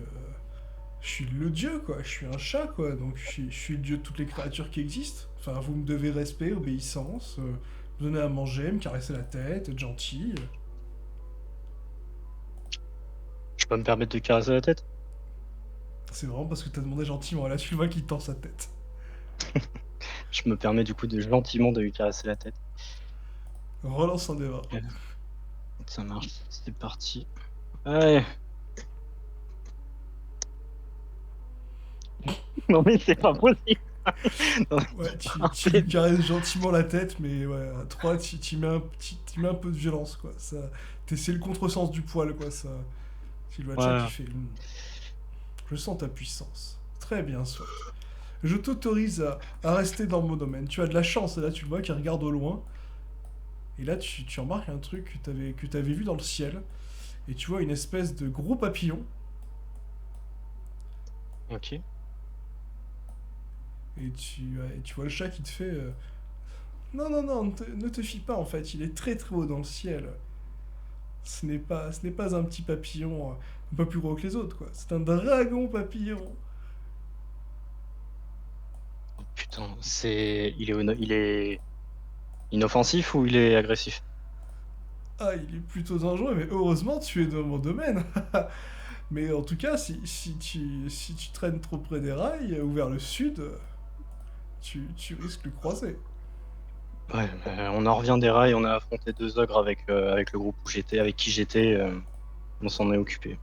suis le dieu, quoi. Je suis un chat, quoi. Donc, je suis le dieu de toutes les créatures qui existent. Enfin, vous me devez respect, obéissance, me donner à manger, me caresser la tête, être gentil. Je peux me permettre de caresser la tête? C'est vraiment parce que t'as demandé gentiment. Là, tu le vois qu'il tend sa tête. Je me permets du coup de gentiment de lui caresser la tête. Relance un débat. Ok. Ça marche, c'est parti. Ouais. Non mais c'est pas possible. Non, Ouais, tu lui caresses gentiment la tête, mais ouais, à 3, tu mets un peu de violence, quoi. C'est le contresens du poil, quoi. Ça, tu le vois Jack Ouais. qui fait. Je sens ta puissance. Très bien, soit. Je t'autorise à rester dans mon domaine. Tu as de la chance, et là, tu le vois qui regarde au loin. Et là, tu remarques un truc que t'avais vu dans le ciel. Et tu vois une espèce de gros papillon. Ok. Et tu vois le chat qui te fait. Non, non, non, ne te fie pas en fait, il est très très haut dans le ciel. Ce n'est pas un petit papillon un peu plus gros que les autres, quoi. C'est un dragon papillon. Oh, putain, il est inoffensif ou il est agressif? Ah, il est plutôt dangereux, mais heureusement tu es dans mon domaine. Mais en tout cas, si tu traînes trop près des rails ou vers le sud, tu risques de croiser. Ouais, on en revient des rails, on a affronté 2 ogres avec le groupe où j'étais, avec qui j'étais, on s'en est occupé.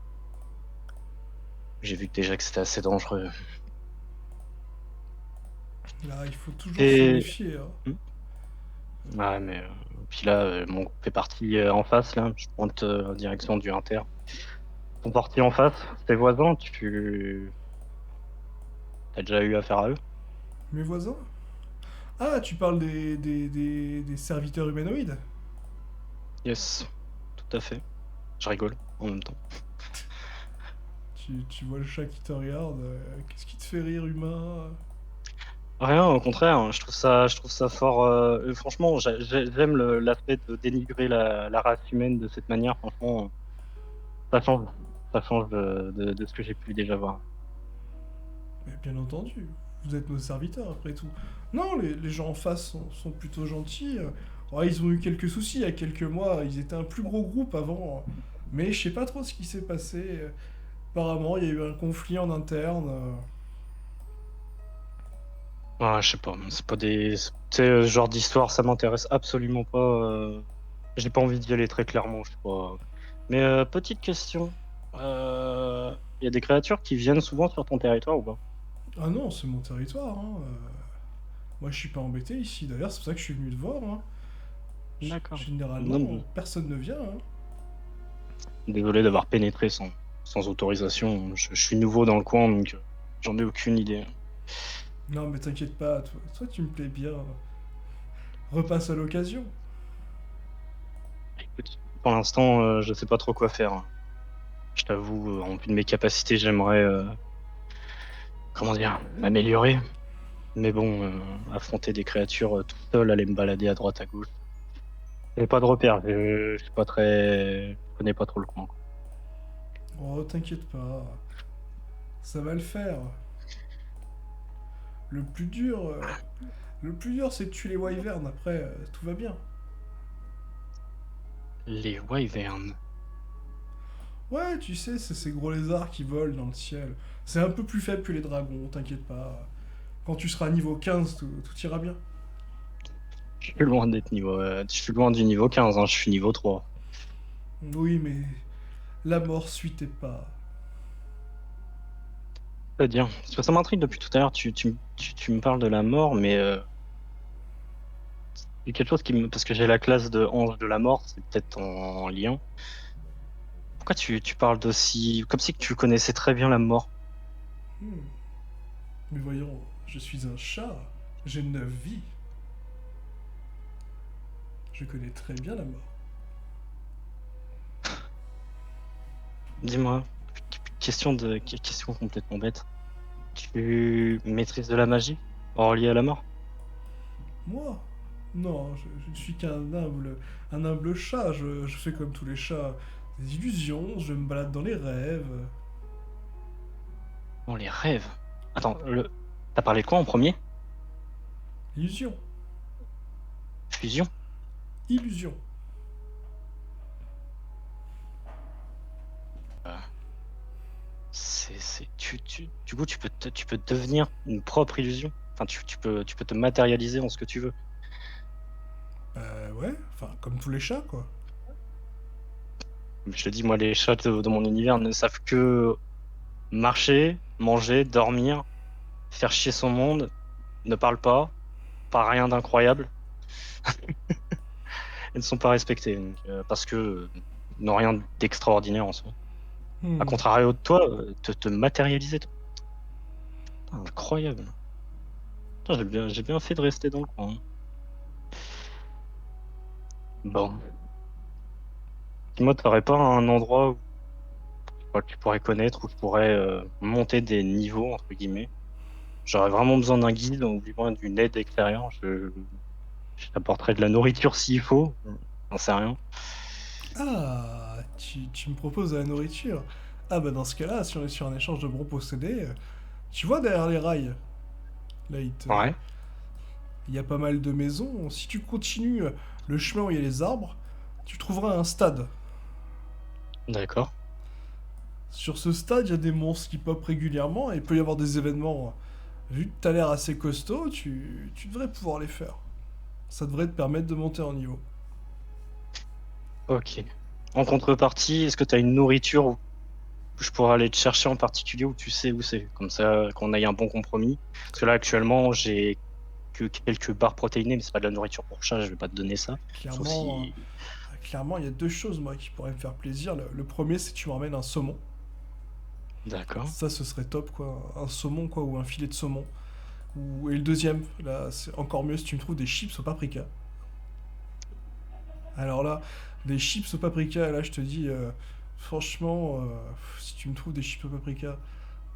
J'ai vu déjà que c'était assez dangereux. Là, il faut toujours se Et... méfier. Hein. Ouais, mais puis là, mon groupe est parti en face, là, je pointe en direction du Inter. Ils sont partis en face, tes voisins, t'as déjà eu affaire à eux? Mes voisins? Ah, tu parles des serviteurs humanoïdes? Yes, tout à fait. Je rigole en même temps. Tu vois le chat qui te regarde, qu'est-ce qui te fait rire, humain? Rien, au contraire, hein, je trouve ça fort. Franchement, j'aime l'aspect de dénigrer la race humaine de cette manière. Franchement, ça change, ça change de ce que j'ai pu déjà voir. Mais bien entendu, vous êtes nos serviteurs après tout. Non, les gens en face sont plutôt gentils. Ouais, ils ont eu quelques soucis il y a quelques mois, ils étaient un plus gros groupe avant. Mais je sais pas trop ce qui s'est passé. Apparemment, il y a eu un conflit en interne. Ouais, je sais pas, c'est pas des, tu sais, ce genre d'histoire, ça m'intéresse absolument pas. J'ai pas envie d'y aller très clairement, je sais pas. Mais petite question, il y a des créatures qui viennent souvent sur ton territoire ou pas? Ah non, c'est mon territoire. Hein. Moi, je suis pas embêté ici. D'ailleurs, c'est pour ça que je suis venu te voir. Hein. D'accord. Généralement, Non, personne ne vient. Hein. désolé d'avoir pénétré sans autorisation. Je suis nouveau dans le coin, donc j'en ai aucune idée. Non, mais t'inquiète pas, toi, tu me plais bien. Repasse à l'occasion. Écoute, pour l'instant, je sais pas trop quoi faire. Je t'avoue, en vue de mes capacités, j'aimerais, comment dire, m'améliorer. Mais bon, affronter des créatures tout seul, aller me balader à droite à gauche. J'ai pas de repères, je suis pas très, je connais pas trop le coin, quoi. Oh, t'inquiète pas. Ça va le faire. Le plus dur, euh, le plus dur, c'est de tuer les wyverns. Après, tout va bien. Les wyverns. Ouais, tu sais, c'est ces gros lézards qui volent dans le ciel. C'est un peu plus faible que les dragons, t'inquiète pas. Quand tu seras niveau 15, tout ira bien. Je suis loin d'être niveau, je suis loin du niveau 15, hein, je suis niveau 3. Oui, mais la mort suit tes pas. C'est-à-dire, parce que ça m'intrigue depuis tout à l'heure, tu me parles de la mort, mais il y a quelque chose qui me, parce que j'ai la classe de ange de la mort, c'est peut-être en lien. Pourquoi tu parles d'aussi, comme si tu connaissais très bien la mort? Hmm. Mais voyons, je suis un chat. J'ai 9 vies. Je connais très bien la mort. Dis-moi, question complètement bête. Tu maîtrises de la magie hors liée à la mort? Moi? Non, je ne suis un humble chat. Je fais comme tous les chats. Des illusions, je me balade dans les rêves. Dans les rêves. Attends, t'as parlé de quoi en premier? Illusion. Fusion? Illusion. Du coup, tu peux devenir une propre illusion. Enfin, tu peux te matérialiser en ce que tu veux. Ouais, enfin, comme tous les chats, quoi. Je te dis, moi, les chats de mon univers ne savent que marcher, manger, dormir, faire chier son monde, ne parlent pas rien d'incroyable, et ne sont pas respectés. Donc, parce que ils n'ont rien d'extraordinaire en soi. Hmm. A contrario de toi, te matérialiser, toi. Putain, incroyable. Putain, j'ai bien fait de rester dans le coin, hein. Bon. Dis-moi, t'aurais pas un endroit où tu pourrais connaître, où je pourrais monter des niveaux, entre guillemets? J'aurais vraiment besoin d'un guide ou du moins d'une aide extérieure. Je t'apporterai de la nourriture s'il faut. J'en sais rien. Ah, tu me proposes de la nourriture. Ah bah dans ce cas-là, si on est sur un échange de bons procédés, tu vois derrière les rails, là Ouais. il y a pas mal de maisons. Si tu continues le chemin où il y a les arbres, tu trouveras un stade. D'accord. Sur ce stade, il y a des monstres qui pop régulièrement et il peut y avoir des événements. Vu que t'as l'air assez costaud, tu devrais pouvoir les faire. Ça devrait te permettre de monter en niveau. Ok. En contrepartie, est-ce que tu as une nourriture où je pourrais aller te chercher en particulier où tu sais où c'est? Comme ça, qu'on aille un bon compromis. Parce que là, actuellement, j'ai que quelques barres protéinées, mais c'est pas de la nourriture pour chat, je vais pas te donner ça. Sauf Clairement, si. clairement, il y a deux choses, moi, qui pourraient me faire plaisir. Le premier, c'est que tu me ramènes un saumon. D'accord. Ça, ce serait top, quoi. Un saumon, quoi, ou un filet de saumon. Et le deuxième, là, c'est encore mieux si tu me trouves des chips au paprika. Alors là, des chips au paprika, là, je te dis, franchement, si tu me trouves des chips au paprika,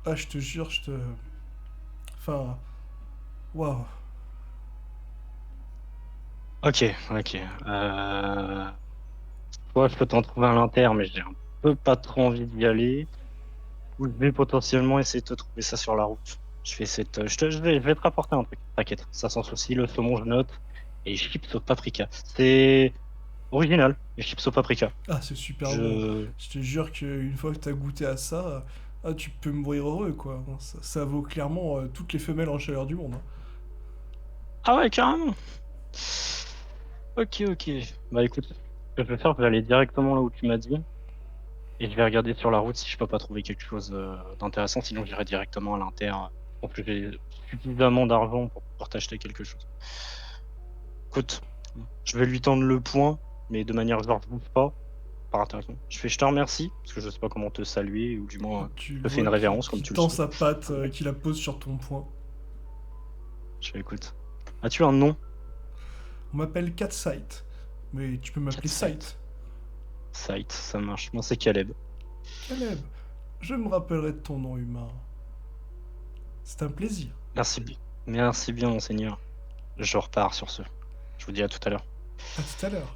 ah, je te jure, je te. Enfin, waouh. Ok, ok. Toi, je peux t'en trouver à l'inter, mais j'ai un peu pas trop envie d'y aller. Ou je vais potentiellement essayer de te trouver ça sur la route. Je vais essayer de je vais te rapporter un truc, t'inquiète. Ça sans souci, le saumon, je note. Et chips au paprika. C'est original, les chips au paprika. Ah, c'est super bon. Je. Je te jure qu'une fois que t'as goûté à ça, ah, tu peux mourir heureux, quoi. Ça vaut clairement toutes les femelles en chaleur du monde, hein. Ah ouais, carrément. Ok, ok. Bah écoute, ce que je vais faire, je vais aller directement là où tu m'as dit. Et je vais regarder sur la route si je peux pas trouver quelque chose d'intéressant. Sinon, j'irai directement à l'inter. Pour que j'ai suffisamment d'argent pour pouvoir t'acheter quelque chose. Écoute, je vais lui tendre le point, mais de manière genre, je bouge pas. Par intéressant. Je te remercie, parce que je sais pas comment te saluer, ou du moins, Tu je le te fais une vois révérence, comme qui tu le tend sais. sa patte, qui la pose sur ton poing. Je fais écoute. As-tu un nom? On m'appelle Cat Sight, mais tu peux m'appeler Sight. Sight. Sight, ça marche. Moi, c'est Caleb. Caleb, je me rappellerai de ton nom humain. C'est un plaisir. Merci bien, monseigneur. Je repars sur ce. Je vous dis à tout à l'heure. À tout à l'heure.